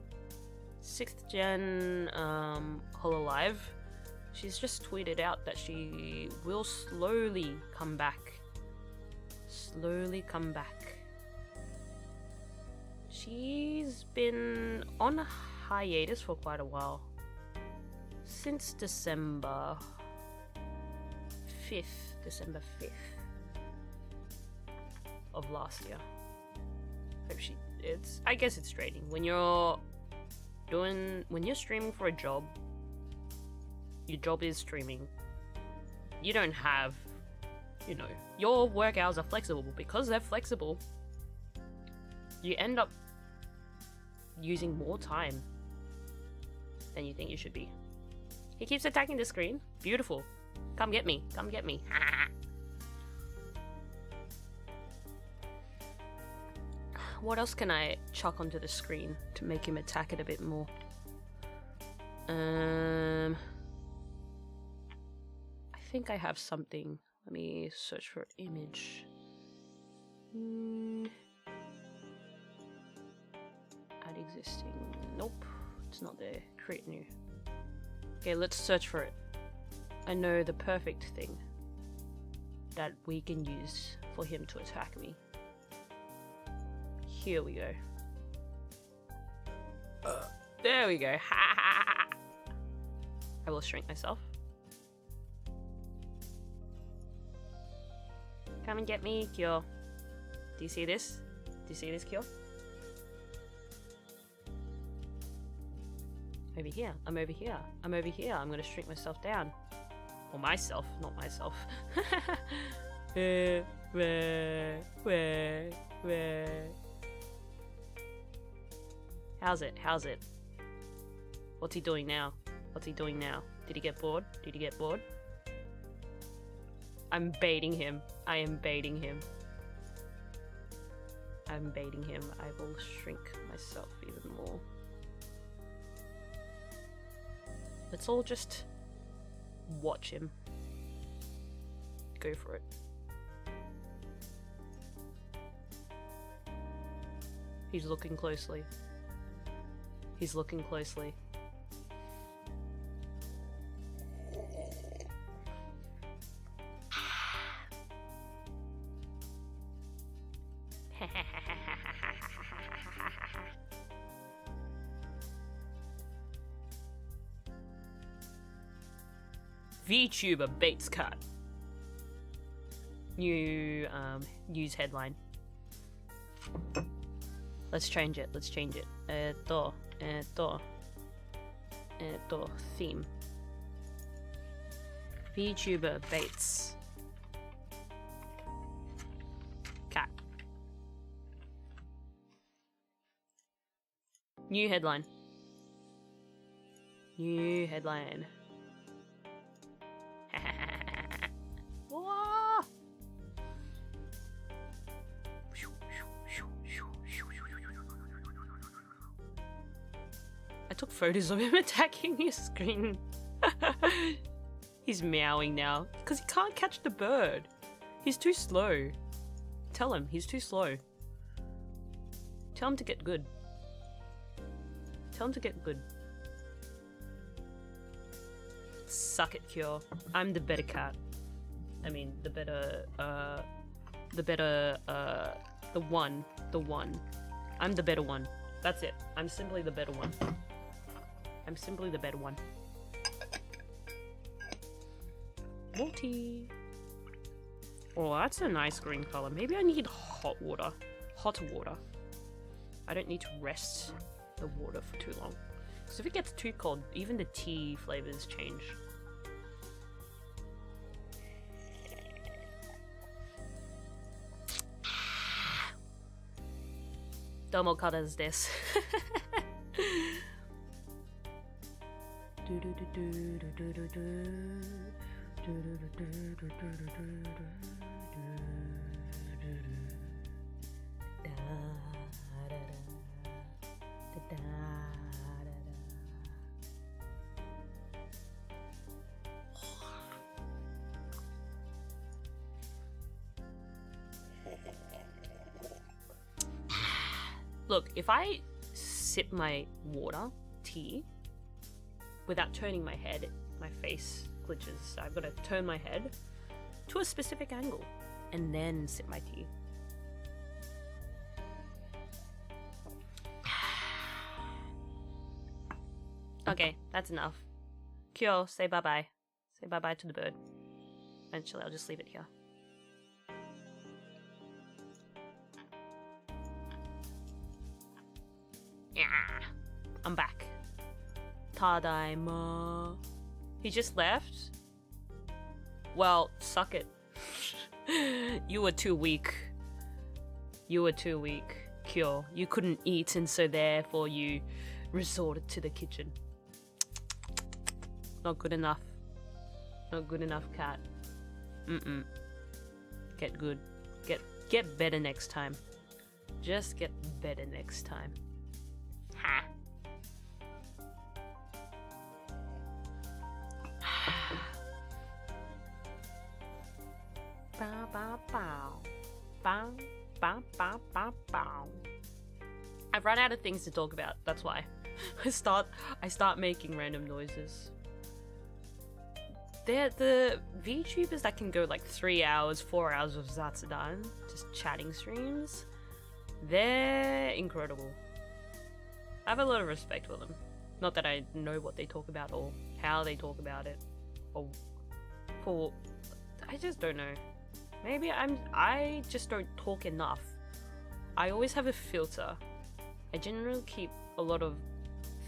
Hololive? She's just tweeted out that she will slowly come back. She's been on a hiatus for quite a while. Since December 5th of last year. I guess it's draining. When you're streaming for a job, your job is streaming. You don't have, your work hours are flexible. Because they're flexible, you end up using more time than you think you should be. He keeps attacking the screen. Beautiful. Come get me. Come get me. What else can I chuck onto the screen to make him attack it a bit more? I think I have something. Let me search for image. Add existing. Nope. It's not there. Create new. Okay, let's search for it. I know the perfect thing that we can use for him to attack me. Here we go. There we go. I will shrink myself. Come and get me, Kyo. Do you see this? Do you see this, Kyo? Over here. I'm over here. I'm over here. I'm gonna shrink myself down. Or myself, not myself. Where? How's it? How's it? What's he doing now? What's he doing now? Did he get bored? Did he get bored? I'm baiting him. I am baiting him. I'm baiting him. I will shrink myself even more. Let's all just watch him. Go for it. He's looking closely. He's looking closely. VTuber baits cat. New news headline. Let's change it. Theme. VTuber baits cat. New headline. Whoa! I took photos of him attacking his screen. He's meowing now because he can't catch the bird. He's too slow. Tell him he's too slow. Tell him to get good. Suck it, Cure. I'm the better cat. I mean, the one. I'm the better one. That's it. I'm simply the better one. Morty. Oh, that's a nice green color. Maybe I need hot water. I don't need to rest the water for too long. Because if it gets too cold, even the tea flavors change. Domo KaLRZ desu. Look, if I sip my water, tea, without turning my head, my face glitches. So I've got to turn my head to a specific angle and then sip my tea. Okay, that's enough. Kyo, say bye-bye. Say bye-bye to the bird. Eventually, I'll just leave it here. Yeah, I'm back. Tadaima. He just left? Well, suck it. You were too weak. Kyo. You couldn't eat, and so therefore you resorted to the kitchen. Not good enough. Cat. Get good. Get better next time. Just get better next time. Ha. Bow, bow, bow. Bow, bow, bow, bow, bow. I've run out of things to talk about, that's why. I start making random noises. They're the VTubers that can go like 3 hours, 4 hours of Zatsudan, just chatting streams. They're incredible. I have a lot of respect for them. Not that I know what they talk about or how they talk about it, or I just don't know. Maybe I just don't talk enough. I always have a filter. I generally keep a lot of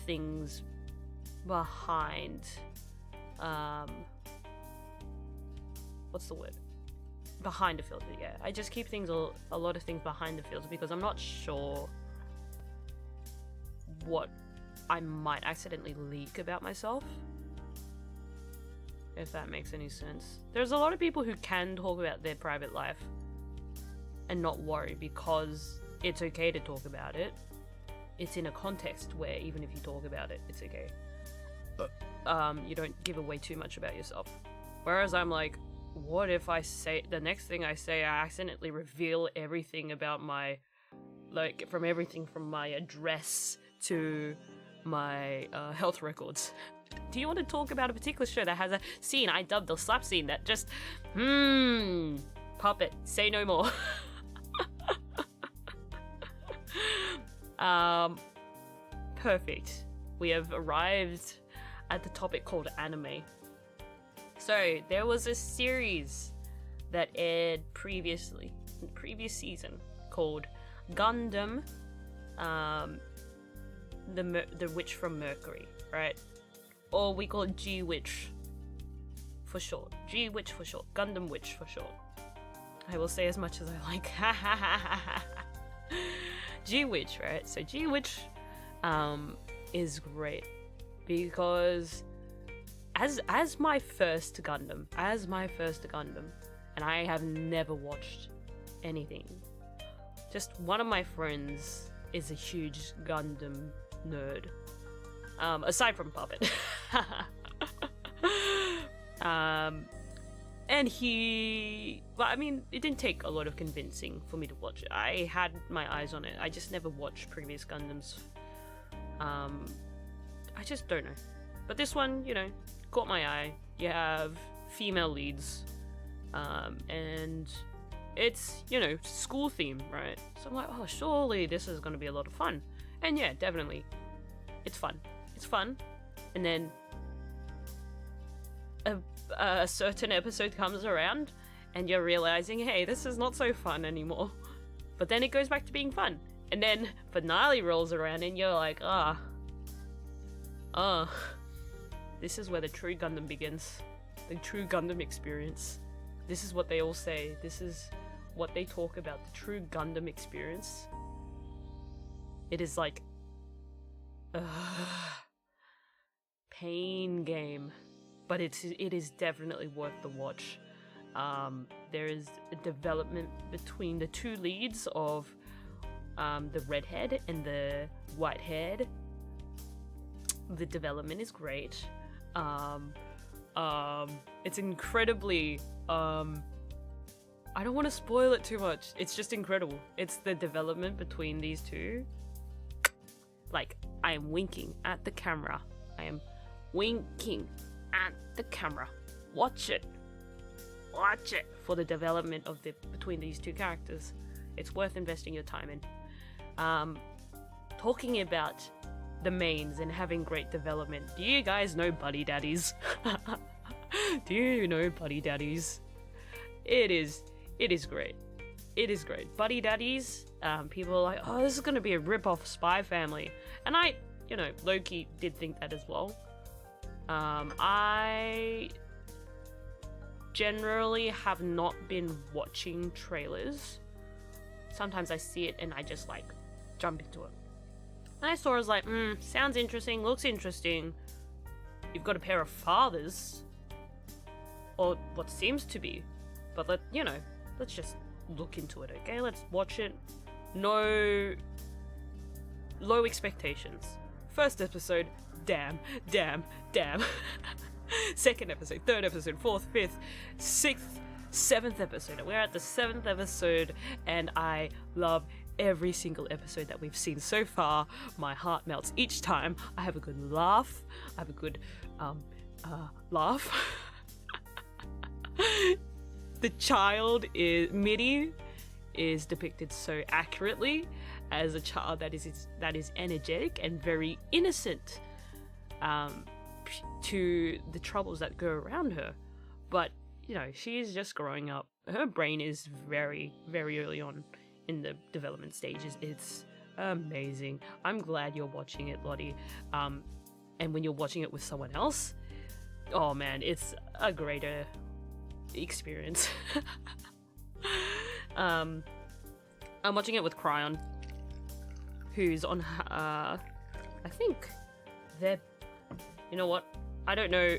things behind. What's the word? Behind the filter, yeah. I just keep a lot of things behind the filter because I'm not sure what I might accidentally leak about myself. If that makes any sense. There's a lot of people who can talk about their private life and not worry because it's okay to talk about it. It's in a context where even if you talk about it, it's okay. You don't give away too much about yourself. Whereas I'm like, what if I say, the next thing I say, I accidentally reveal everything about my, like, from everything from my address to my health records. Do you want to talk about a particular show that has a scene I dubbed the slap scene that just, puppet, say no more. Perfect. We have arrived at the topic called anime. So there was a series that aired previous season called Gundam, the Witch from Mercury, right? Or we call it G-Witch for short. G-Witch for short. Gundam Witch for short. I will say as much as I like. G-Witch, right? So G-Witch is great because as my first Gundam, and I have never watched anything. Just one of my friends is a huge Gundam nerd. Aside from Puppet. And he... Well, I mean, it didn't take a lot of convincing for me to watch it. I had my eyes on it. I just never watched previous Gundams. I just don't know. But this one, you know, caught my eye. You have female leads. And it's, you know, school theme, right? So I'm like, oh, surely this is going to be a lot of fun. And yeah, definitely. It's fun. It's fun. And then a certain episode comes around and you're realizing, hey, this is not so fun anymore. But then it goes back to being fun. And then finale rolls around and you're like, this is where the true Gundam begins. The true Gundam experience. This is what they all say. This is what they talk about. The true Gundam experience. It is like... pain game. But it is definitely worth the watch. There is a development between the two leads of the redhead and the whitehead. The development is great. It's incredibly... I don't want to spoil it too much. It's just incredible. It's the development between these two. Like, I am winking at the camera. I am winking at the camera. Watch it. Watch it for the development of between these two characters. It's worth investing your time in. Talking about the mains and having great development. Do you guys know buddy daddies? Do you know buddy daddies? It is great. It is great. Buddy daddies, people are like, oh, this is going to be a rip-off Spy Family. And I, you know, low-key did think that as well. I generally have not been watching trailers. Sometimes I see it and I just like jump into it. And I saw it, I was like, sounds interesting, looks interesting. You've got a pair of fathers. Or what seems to be. But let's just look into it, okay? Let's watch it. No... low expectations. First episode, damn. Second episode, third episode, fourth, fifth, sixth, seventh episode. We're at the 7th episode, and I love every single episode that we've seen so far. My heart melts each time. I have a good laugh. I have a good laugh. The child Midi is depicted so accurately as a child that is energetic and very innocent to the troubles that go around her. But you know, she's just growing up. Her brain is very, very early on in the development stages. It's amazing. I'm glad you're watching it, Lottie. And when you're watching it with someone else, oh man, it's a greater experience. I'm watching it with Cryon, who's on I think they're, you know what, I don't know.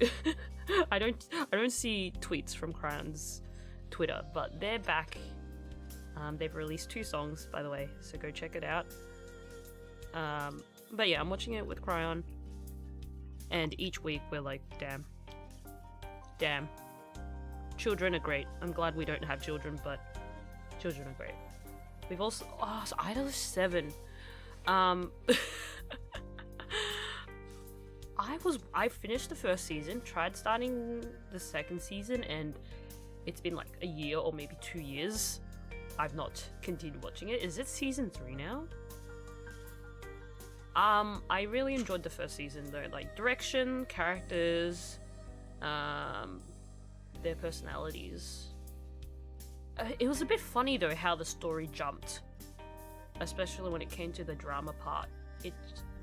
I don't see tweets from Cryon's Twitter, but they're back. They've released 2 songs, by the way, so go check it out. But yeah, I'm watching it with Cryon, and each week we're like, damn, children are great. I'm glad we don't have children, but children are great. We've also, so Idol 7. I finished the first season, tried starting the second season, and it's been like a year or maybe 2 years. I've not continued watching it. Is it season 3 now? I really enjoyed the first season though, like direction, characters, their personalities. It was a bit funny though how the story jumped, especially when it came to the drama part. It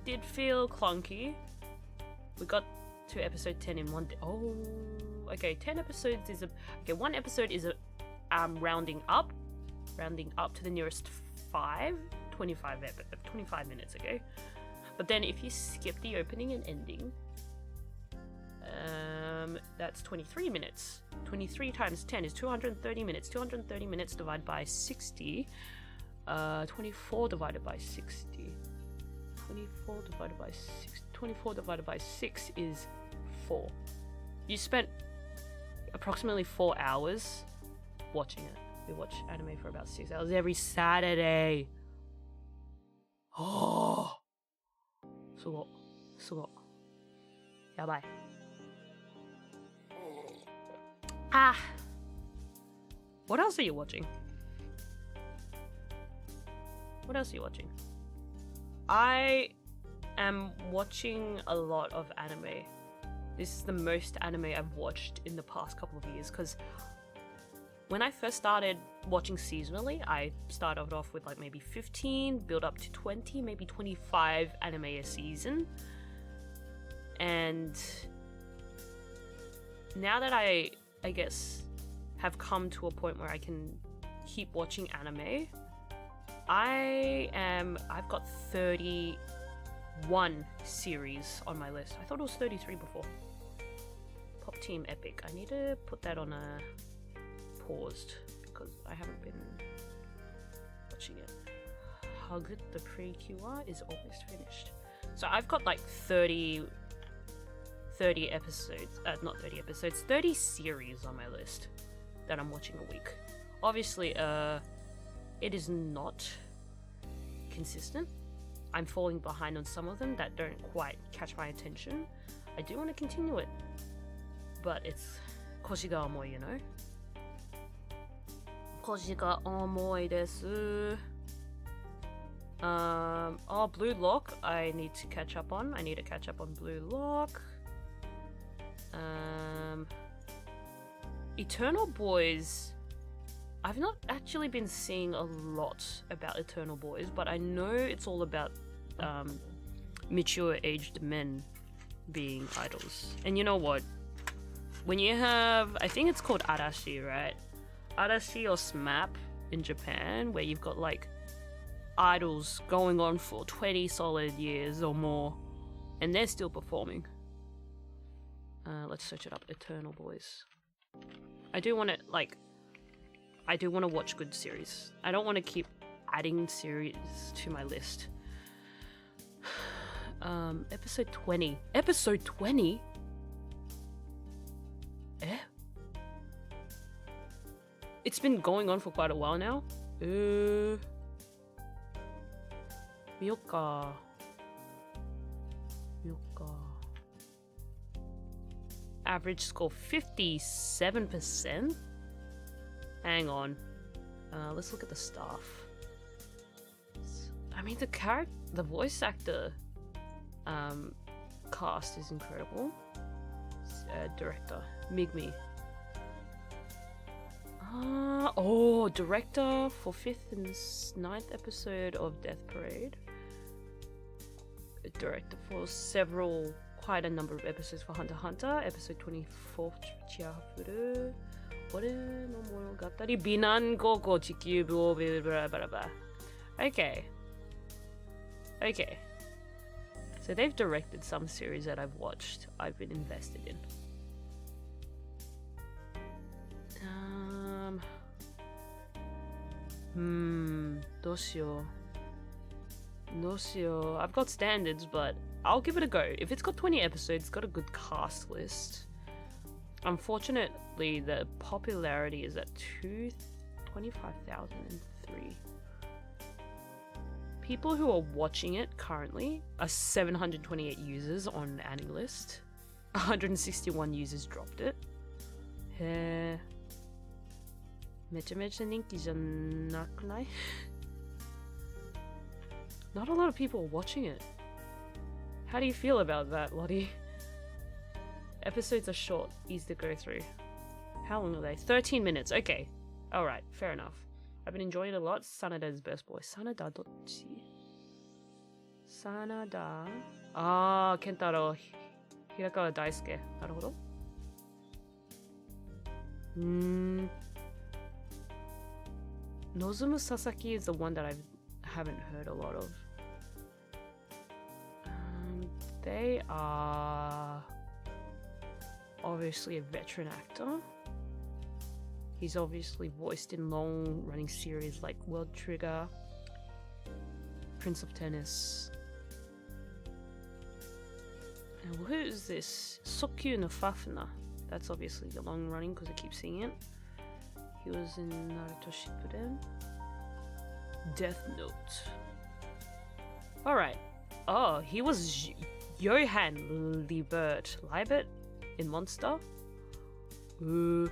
did feel clunky. We got to episode 10 in one day. Oh, okay, 10 episodes is one episode is rounding up to the nearest 25 minutes ago. But then if you skip the opening and ending, that's 23 minutes. 23 times 10 is 230 minutes. 230 minutes divided by 60. 24 divided by 60. 24 divided by 6. 24 divided by 6 is 4. You spent approximately 4 hours watching it. We watch anime for about 6 hours every Saturday. Oh, すごやばい。What else are you watching? What else are you watching? I am watching a lot of anime. This is the most anime I've watched in the past couple of years because when I first started watching seasonally, I started off with like maybe 15, build up to 20, maybe 25 anime a season. And now that I guess have come to a point where I can keep watching anime, I've got 31 series on my list. I thought it was 33 before. Pop Team Epic. I need to put that on a paused because I haven't been watching it. How good the pre-QR is almost finished. So I've got like 30 episodes, not 30 episodes, 30 series on my list that I'm watching a week. Obviously, it is not consistent. I'm falling behind on some of them that don't quite catch my attention. I do want to continue it, but it's 腰が重い, you know? 腰が重いです. Blue Lock, I need to catch up on. I need to catch up on Blue Lock. Eternal Boys, I've not actually been seeing a lot about Eternal Boys, but I know it's all about mature aged men being idols. And you know what? When you have, I think it's called Arashi, right? Arashi or SMAP in Japan, where you've got like idols going on for 20 solid years or more, and they're still performing. Let's search it up. Eternal Boys. I do want to watch good series. I don't want to keep adding series to my list. Episode 20. Episode 20? Eh? It's been going on for quite a while now. 見よっか。Average score 57%. Hang on. Let's look at the staff. I mean, the voice actor cast is incredible. Director Migmi. Director for 5th and 9th episode of Death Parade. Director for quite a number of episodes for Hunter x Hunter. Episode 24, Chiafuru. 俺の物語、美男高校地球部をブラブラブラ。Okay. So they've directed some series that I've watched, I've been invested in. どうしよう。I've got standards, but I'll give it a go. If it's got 20 episodes, it's got a good cast list. Unfortunately, the popularity is at 25,003. People who are watching it currently are 728 users on AniList. 161 users dropped it. へー。めちゃめちゃ人気じゃなくない? Not a lot of people are watching it. How do you feel about that, Lottie? Episodes are short, easy to go through. How long are they? 13 minutes. Okay. Alright, fair enough. I've been enjoying it a lot. Sanada's best boy. Sanada dochi? Sanada. Ah, Kentaro. Hirakawa Daisuke. Naruhodo. Nozumu Sasaki is the one that I haven't heard a lot of. They are obviously a veteran actor. He's obviously voiced in long-running series like World Trigger, Prince of Tennis. And who is this? Sokyu no Fafuna. That's obviously the long-running because I keep seeing it. He was in Naruto Shippuden. Death Note. Alright. Oh, he was Johann Liebert in Monster. Ooh.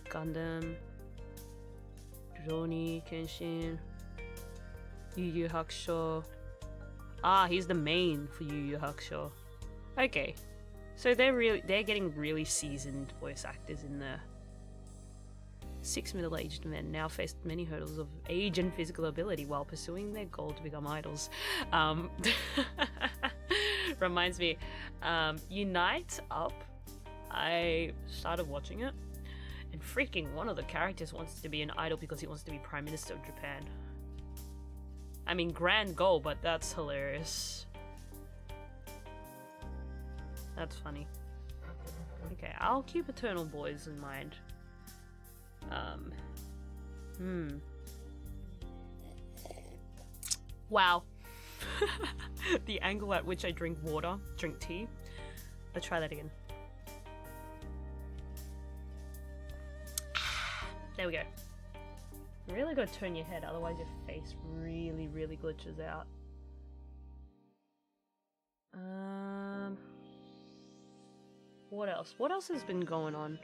Gundam. Rurouni Kenshin. Yu Yu Hakusho. Ah, he's the main for Yu Yu Hakusho. Okay. So they're getting really seasoned voice actors in there. 6 middle-aged men now faced many hurdles of age and physical ability while pursuing their goal to become idols. Reminds me, Unite Up, I started watching it, and freaking one of the characters wants to be an idol because he wants to be Prime Minister of Japan. I mean, grand goal, but that's hilarious. That's funny. Okay, I'll keep Eternal Boys in mind. Wow. The angle at which I drink tea. Let's try that again. There we go. You really gotta turn your head, otherwise your face really, really glitches out. What else? What else has been going on?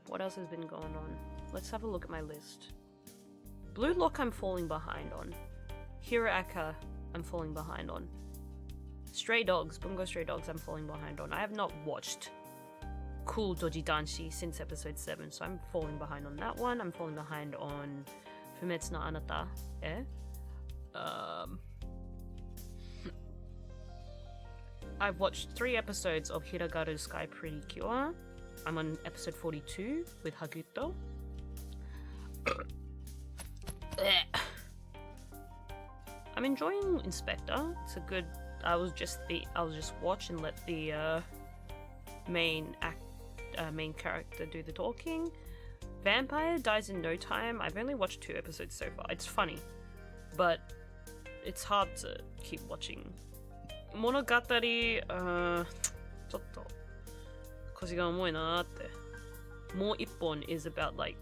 What else has been going on? Let's have a look at my list. Blue Lock I'm falling behind on. Hiraka I'm falling behind on. Stray Dogs, Bungo Stray Dogs I'm falling behind on. I have not watched Cool Doji Danshi since episode 7, so I'm falling behind on that one. I'm falling behind on Fumetsu no Anata. I've watched 3 episodes of Hiragaru Sky Pretty Cure. I'm on episode 42 with Haguto. I'm enjoying Inspector. It's a good. I'll just watch and let the main character do the talking. Vampire Dies in No Time. I've only watched 2 episodes so far. It's funny, but it's hard to keep watching. Monogatari, ちょっと腰が重いなーって。もう一本 is about like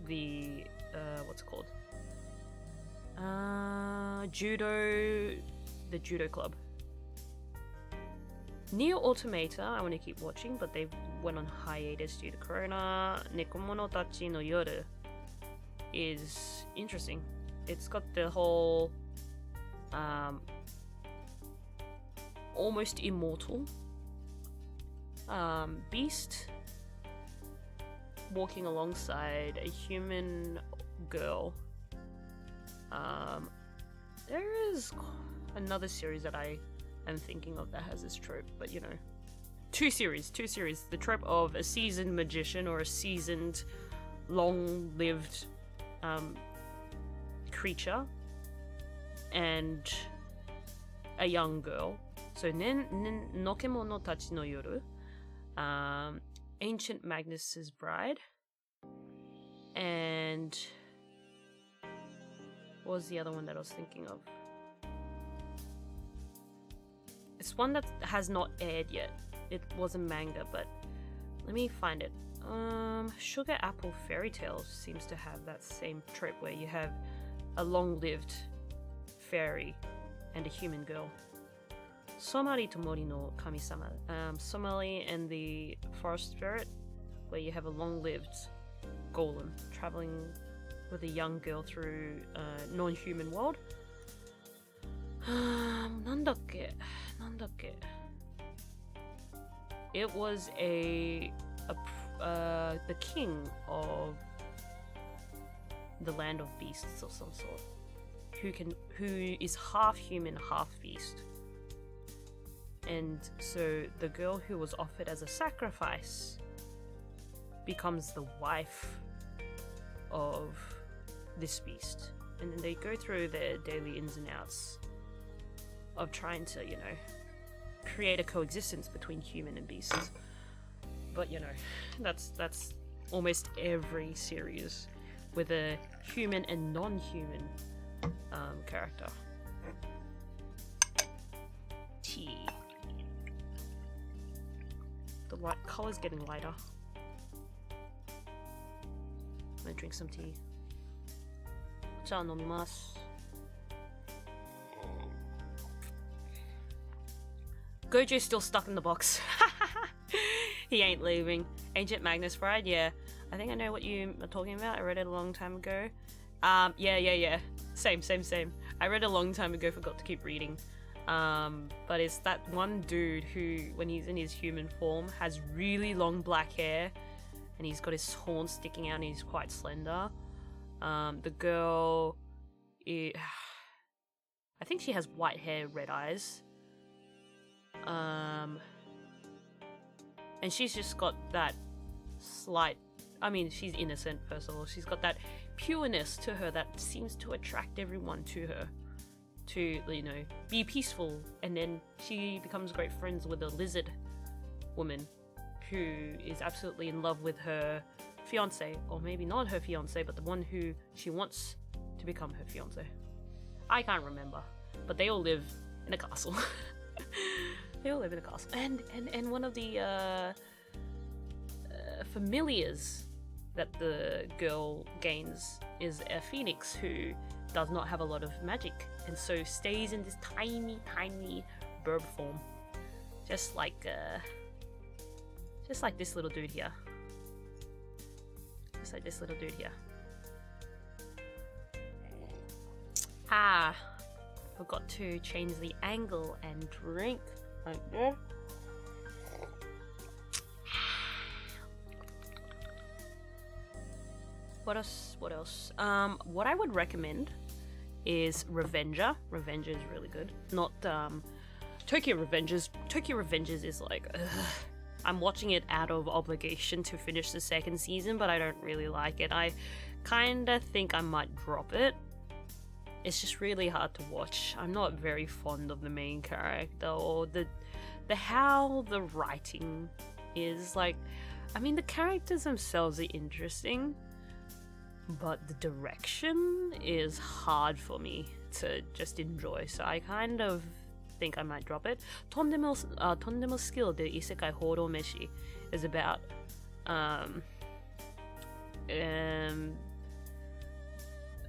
the what's it called? The judo club. Nier Automata, I want to keep watching, but they went on hiatus due to Corona. Nekomonotachi no Yoru is interesting. It's got the whole almost immortal beast walking alongside a human girl. There is another series that I am thinking of that has this trope, but you know, two series. The trope of a seasoned magician or a seasoned, long-lived creature and a young girl. So Nokemono Tachi no Yoru, Ancient Magnus's Bride, and what was the other one that I was thinking of? It's one that has not aired yet. It was a manga, but let me find it. Sugar Apple Fairy Tale seems to have that same trope where you have a long-lived fairy and a human girl. Somari to Mori no Kami-sama. Somali and the Forest Spirit, where you have a long-lived golem traveling with a young girl through a non-human world. なんだっけ it was the king of the land of beasts of some sort, who is half human, half beast. And so the girl who was offered as a sacrifice becomes the wife of this beast. And then they go through their daily ins and outs of trying to, you know, create a coexistence between human and beasts. But, you know, that's almost every series with a human and non-human character. Tea. The light color's getting lighter. I'm gonna drink some tea. お茶飲みます。Gojo's still stuck in the box. He ain't leaving. Ancient Magnus Bride, yeah. I think I know what you are talking about. I read it a long time ago. Yeah. Same. I read it a long time ago, forgot to keep reading. But it's that one dude who, when he's in his human form, has really long black hair, and he's got his horns sticking out and he's quite slender. The girl, I think she has white hair, red eyes. And she's just got that slight, I mean, she's innocent, first of all. She's got that pureness to her that seems to attract everyone to her. To, you know, be peaceful. And then she becomes great friends with a lizard woman who is absolutely in love with her fiance. Or maybe not her fiance, but the one who she wants to become her fiance. I can't remember. But they all live in a castle. They all live in a castle. And one of the familiars that the girl gains is a phoenix who does not have a lot of magic, and so stays in this tiny bird form, just like this little dude here. Just like this little dude here. Forgot to change the angle and drink like that. What else? What I would recommend is Revenger. Revenger is really good. Not Tokyo Revengers. Tokyo Revengers is like, I'm watching it out of obligation to finish the second season, but I don't really like it. I kinda think I might drop it. It's just really hard to watch. I'm not very fond of the main character or the how the writing is. Like, I mean, the characters themselves are interesting, but the direction is hard for me to just enjoy, so I kind of think I might drop it. Tondemo Skill de Isekai Horo Meshi is about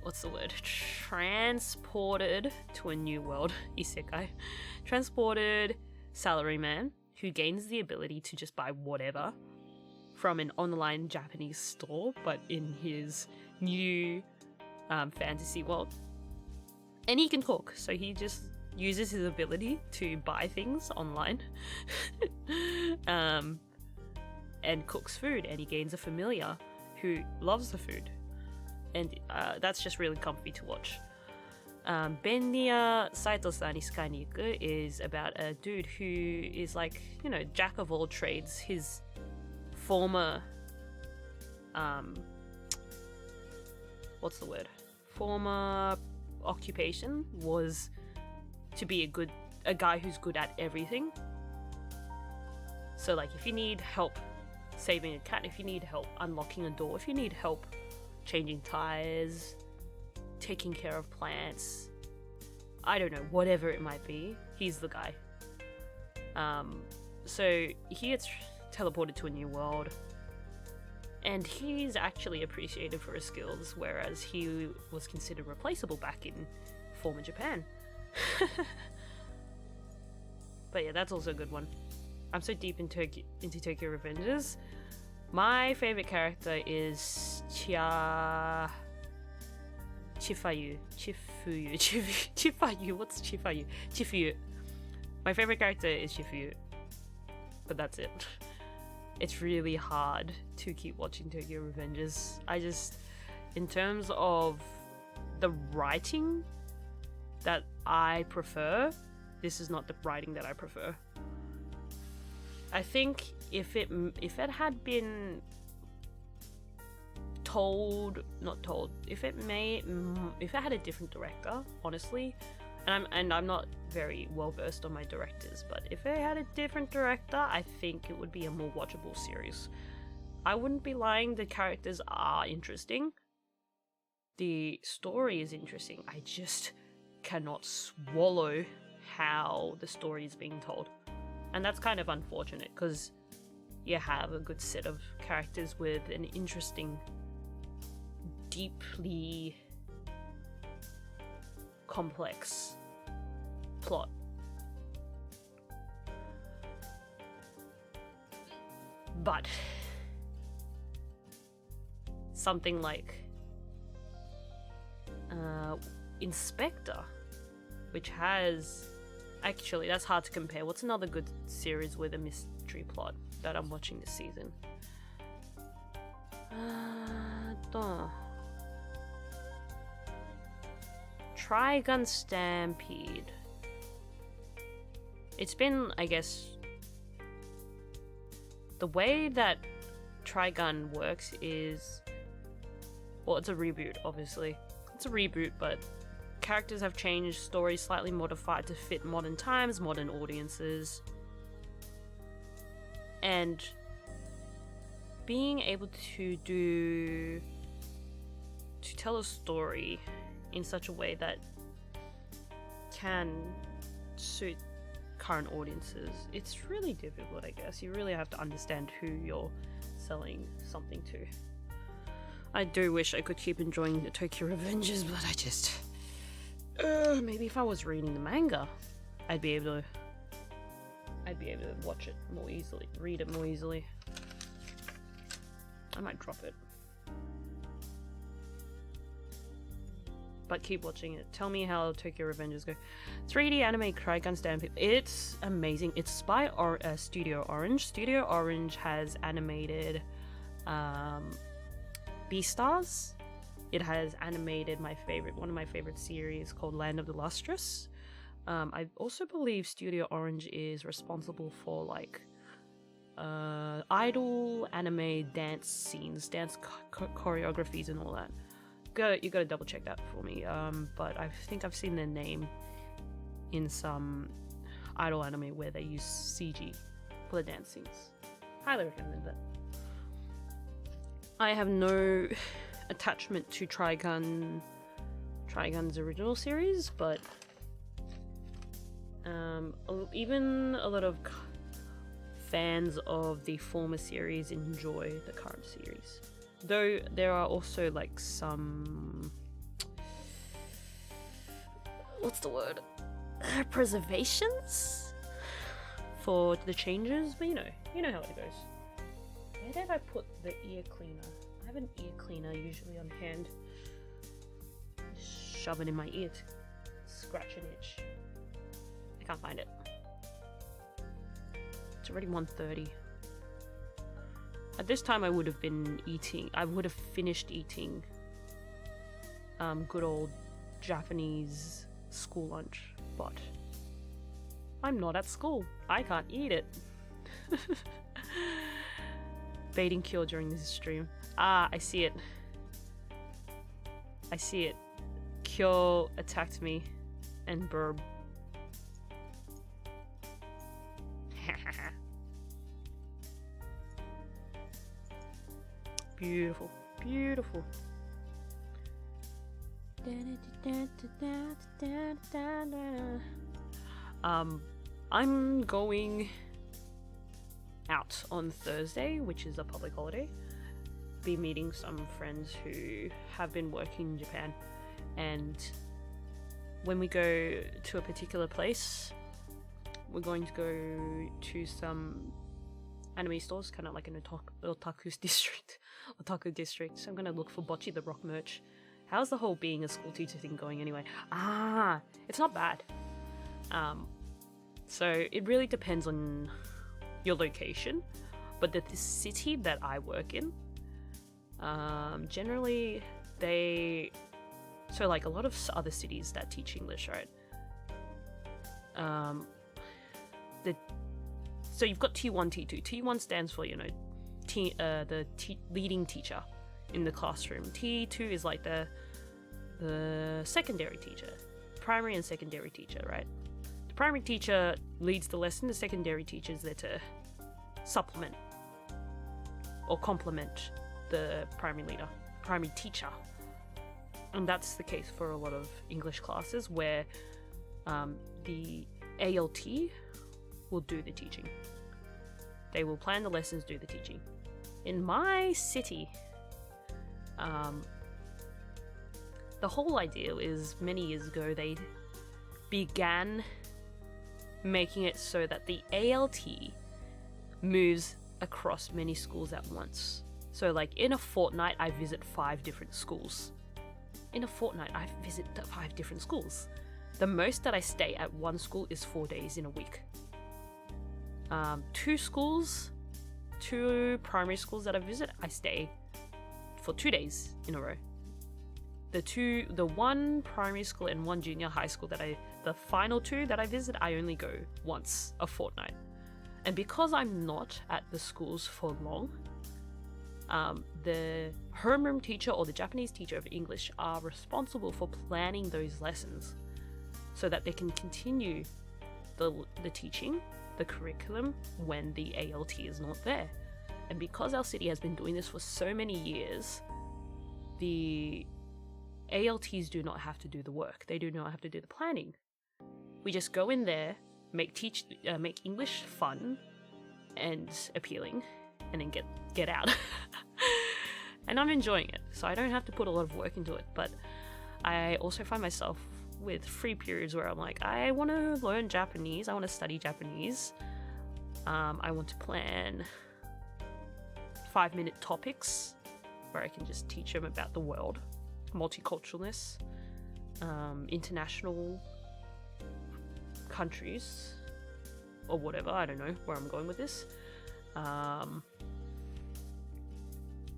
what's the word? Transported to a new world, Isekai. Transported salaryman who gains the ability to just buy whatever from an online Japanese store, but in his new fantasy world. And he can cook, so he just uses his ability to buy things online and cooks food, and he gains a familiar who loves the food. And that's just really comfy to watch. Benria Saito-san Isekai ni Iku is about a dude who is like, you know, jack of all trades. His former what's the word? Former occupation was to be a guy who's good at everything. So like, if you need help saving a cat, if you need help unlocking a door, if you need help changing tires, taking care of plants, I don't know, whatever it might be, he's the guy. So he gets teleported to a new world, and he's actually appreciated for his skills, whereas he was considered replaceable back in former Japan. But yeah, that's also a good one. I'm so deep into Tokyo Revengers. My favorite character is Chifayu. What's Chifayu? Chifuyu. My favorite character is Chifuyu. but that's it. It's really hard to keep watching Tokyo Revengers. In terms of the writing that I prefer, this is not the writing that I prefer. I think if it had been if it had a different director, honestly, and I'm not very well versed on my directors, but if it had a different director, I think it would be a more watchable series. I wouldn't be lying, the characters are interesting. The story is interesting. I just cannot swallow how the story is being told. And that's kind of unfortunate because you have a good set of characters with an interesting, deeply complex plot. But something like Inspector, which has... Actually, that's hard to compare. What's another good series with a mystery plot that I'm watching this season? Trigun Stampede. It's been, I guess... The way that Trigun works is... Well, it's a reboot, obviously. It's a reboot, but characters have changed, stories slightly modified to fit modern times, modern audiences. And being able to tell a story in such a way that can suit current audiences, it's really difficult, I guess. You really have to understand who you're selling something to. I do wish I could keep enjoying the Tokyo Revengers, but I just... maybe if I was reading the manga, I'd be able to watch it more easily, read it more easily. I might drop it. But keep watching it. Tell me how Tokyo Revengers go. 3D anime Trigun Stampede. It's amazing. It's by Studio Orange. Studio Orange has animated Beastars. It has animated one of my favorite series called Land of the Lustrous. I also believe Studio Orange is responsible for like idol anime dance scenes, dance choreographies and all that. You gotta double check that for me. But I think I've seen their name in some idol anime where they use CG for the dance scenes. Highly recommend that. I have no attachment to Trigun's original series, but even a lot of fans of the former series enjoy the current series. Though there are also like some... what's the word? Preservations for the changes, but you know how it goes. Where did I put the ear cleaner? I have an ear cleaner usually on hand. Just shove it in my ear to scratch an itch. I can't find it. It's already 1:30. At this time I would have finished eating good old Japanese school lunch, but I'm not at school. I can't eat it. Baiting Cure during this stream. Ah, I see it. I see it. Cure attacked me and burb. Beautiful, beautiful. I'm going out on Thursday, which is a public holiday. Be meeting some friends who have been working in Japan, and when we go to a particular place, we're going to go to some anime stores, kind of like an otaku district. So I'm gonna look for Bocce the Rock merch. How's the whole being a school teacher thing going anyway? It's not bad. So it really depends on your location, but the city that I work in, generally so like a lot of other cities that teach English, right? So you've got T1, T2. T1 stands for, leading teacher in the classroom. T2 is like the secondary teacher, primary and secondary teacher, right? The primary teacher leads the lesson. The secondary teacher is there to supplement or complement the primary teacher. And that's the case for a lot of English classes where the ALT will do the teaching. They will plan the lessons, do the teaching. In my city, the whole idea is many years ago they began making it so that the ALT moves across many schools at once. So like in a fortnight, I visit 5 different schools. In a fortnight, I visit 5 different schools. The most that I stay at one school is 4 days in a week. 2 primary schools that I visit, I stay for 2 days in a row. The one primary school and one junior high school the final 2 that I visit, I only go once a fortnight. And because I'm not at the schools for long, the homeroom teacher or the Japanese teacher of English are responsible for planning those lessons so that they can continue the teaching, the curriculum, when the ALT is not there. And because our city has been doing this for so many years, the ALTs do not have to do the work. They do not have to do the planning. We just go in there, make English fun and appealing, and then get out. And I'm enjoying it, so I don't have to put a lot of work into it. But I also find myself with free periods where I'm like, I want to learn Japanese, I want to study Japanese, I want to plan 5-minute topics where I can just teach them about the world, multiculturalness, international countries, or whatever. I don't know where I'm going with this.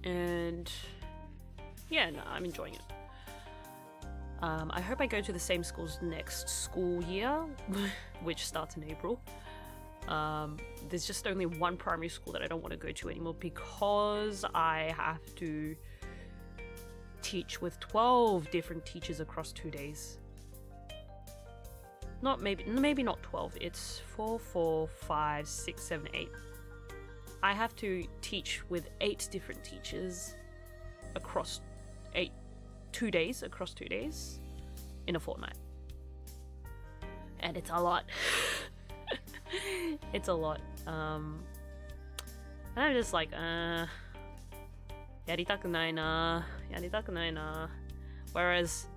And yeah, no, I'm enjoying it. I hope I go to the same schools next school year, which starts in April. There's just only one primary school that I don't want to go to anymore because I have to teach with 12 different teachers across 2 days. Maybe not 12, it's 4, 5, 6, 7, 8. I have to teach with 8 different teachers across 2 days in a fortnight. And it's a lot. It's a lot. And I'm just like, やりたくないな. Whereas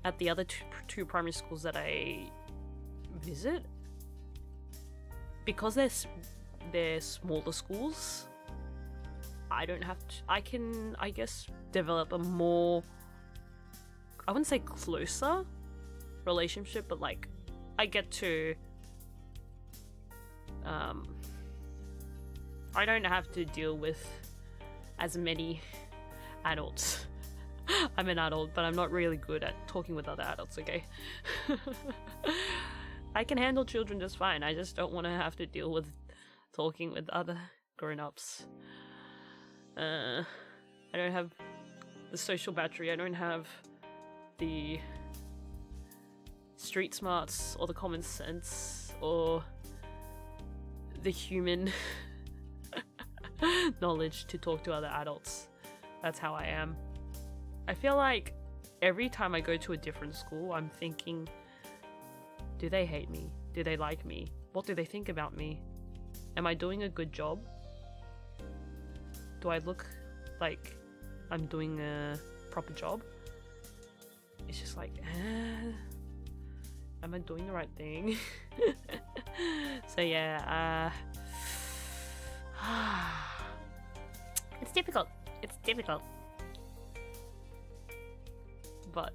at the other two primary schools that I visit, because they're smaller schools, I don't have to, I can, I guess, develop a more, I wouldn't say closer relationship, but like I get to I don't have to deal with as many adults. I'm an adult, but I'm not really good at talking with other adults, okay? I can handle children just fine. I just don't want to have to deal with talking with other grown-ups. I don't have the social battery. I don't have the street smarts or the common sense or the human knowledge to talk to other adults. That's how I am. I feel like every time I go to a different school, I'm thinking, do they hate me? Do they like me? What do they think about me? Am I doing a good job? Do I look like I'm doing a proper job? It's just like, am I doing the right thing? So yeah, it's difficult. It's difficult. But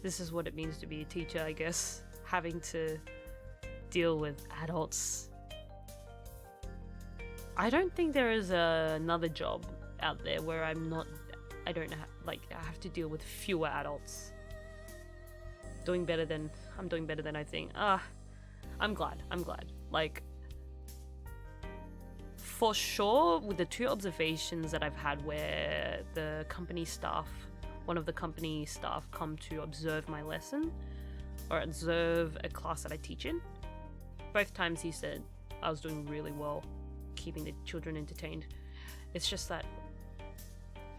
this is what it means to be a teacher, I guess. Having to deal with adults. I don't think there is another job out there where I don't have, like, I have to deal with fewer adults. I'm doing better than I think. I'm glad. Like, for sure, with the 2 observations that I've had where one of the company staff come to observe my lesson or observe a class that I teach in, both times he said I was doing really well keeping the children entertained. It's just that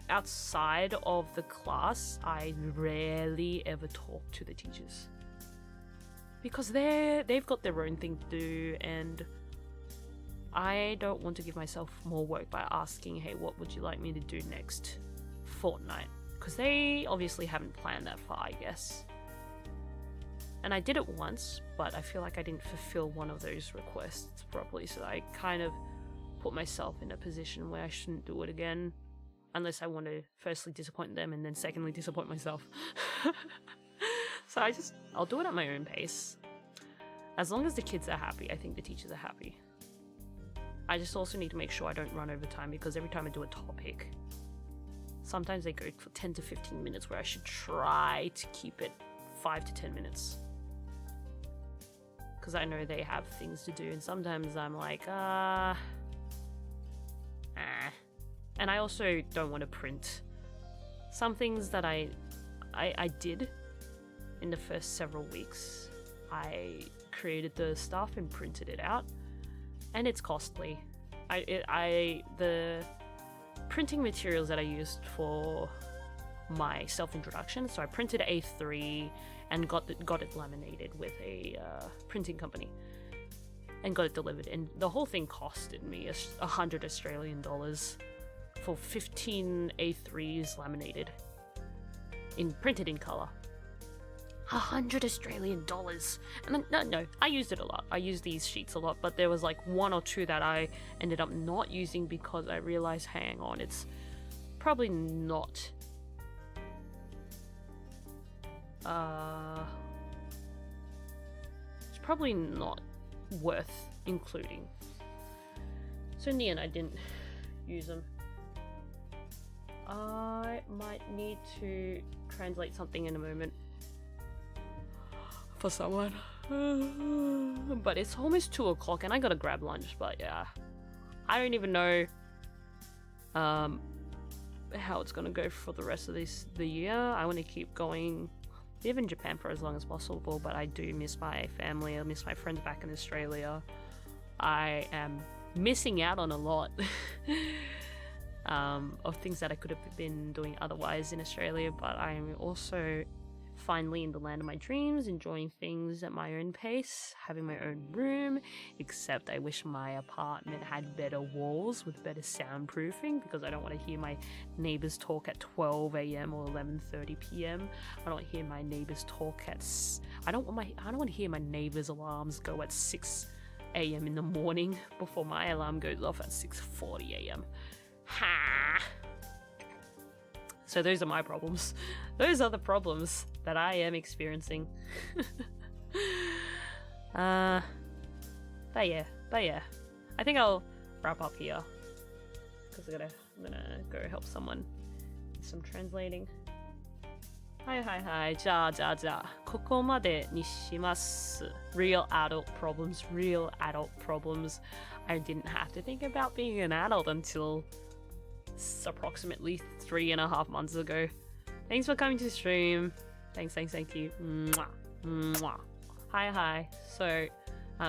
outside of the class, I rarely ever talk to the teachers because they've got their own thing to do, and I don't want to give myself more work by asking, hey, what would you like me to do next fortnight? Because they obviously haven't planned that far, I guess. And I did it once, but I feel like I didn't fulfill one of those requests properly, so I kind of put myself in a position where I shouldn't do it again, unless I want to firstly disappoint them and then secondly disappoint myself. So I'll do it at my own pace. As long as the kids are happy, I think the teachers are happy. I just also need to make sure I don't run over time, because every time I do a topic, sometimes they go for 10 to 15 minutes where I should try to keep it 5 to 10 minutes. Because I know they have things to do, and sometimes I'm like, And I also don't want to print. Some things that I did in the first several weeks, I created the stuff and printed it out, and it's costly. The printing materials that I used for my self-introduction, so I printed A3 and got it laminated with a printing company and got it delivered, and the whole thing costed me $100 Australian for 15 A3s laminated printed in color. $100 Australian. And then, no, I used it a lot. I used these sheets a lot, but there was like 1 or 2 that I ended up not using because I realized, hang on, it's probably not worth including. So in the end, I didn't use them. I might need to translate something in a moment for someone. But it's almost 2 o'clock and I gotta grab lunch, but yeah. I don't even know how it's gonna go for the rest of the year. I want to keep going, live in Japan for as long as possible, but I do miss my family. I miss my friends back in Australia. I am missing out on a lot of things that I could have been doing otherwise in Australia, but I'm also finally in the land of my dreams, enjoying things at my own pace, having my own room, except I wish my apartment had better walls with better soundproofing, because I don't want to hear my neighbors talk at 12 a.m. or 11:30 p.m. I don't hear my neighbors talk I don't want to hear my neighbors' alarms go at 6 a.m. in the morning before my alarm goes off at 6:40 a.m. Ha! So those are my problems. Those are the problems that I am experiencing. But yeah. I think I'll wrap up here, because I'm gonna go help someone with some translating. はいじゃあここまでにします。 Real adult problems. I didn't have to think about being an adult until approximately 3.5 months ago. Thanks for coming to stream. Thank you. Mwah. Hi. So,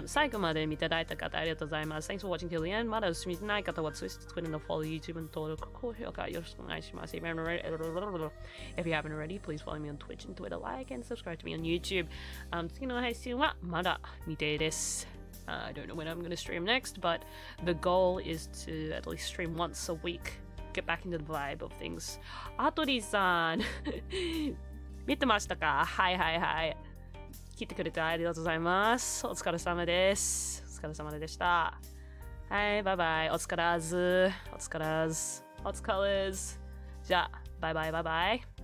最後まで見ていただいた方ありがとうございます。Thanks for watching till the end. まだお済みでない方は Twitter のフォロー、YouTube の登録、高評価よろしくお願いします。If you haven't already, please follow me on Twitch and Twitter, like and subscribe to me on YouTube. 次の配信はまだ未定です。I don't know when I'm going to stream next, but the goal is to at least stream once a week. Get back into the vibe of things. アトリーさん見てましたか？はい。聞いてくれてありがとうございます。お疲れ様です。お疲れ様でした。はい、バイバイ。お疲れず。じゃあ、バイバイ。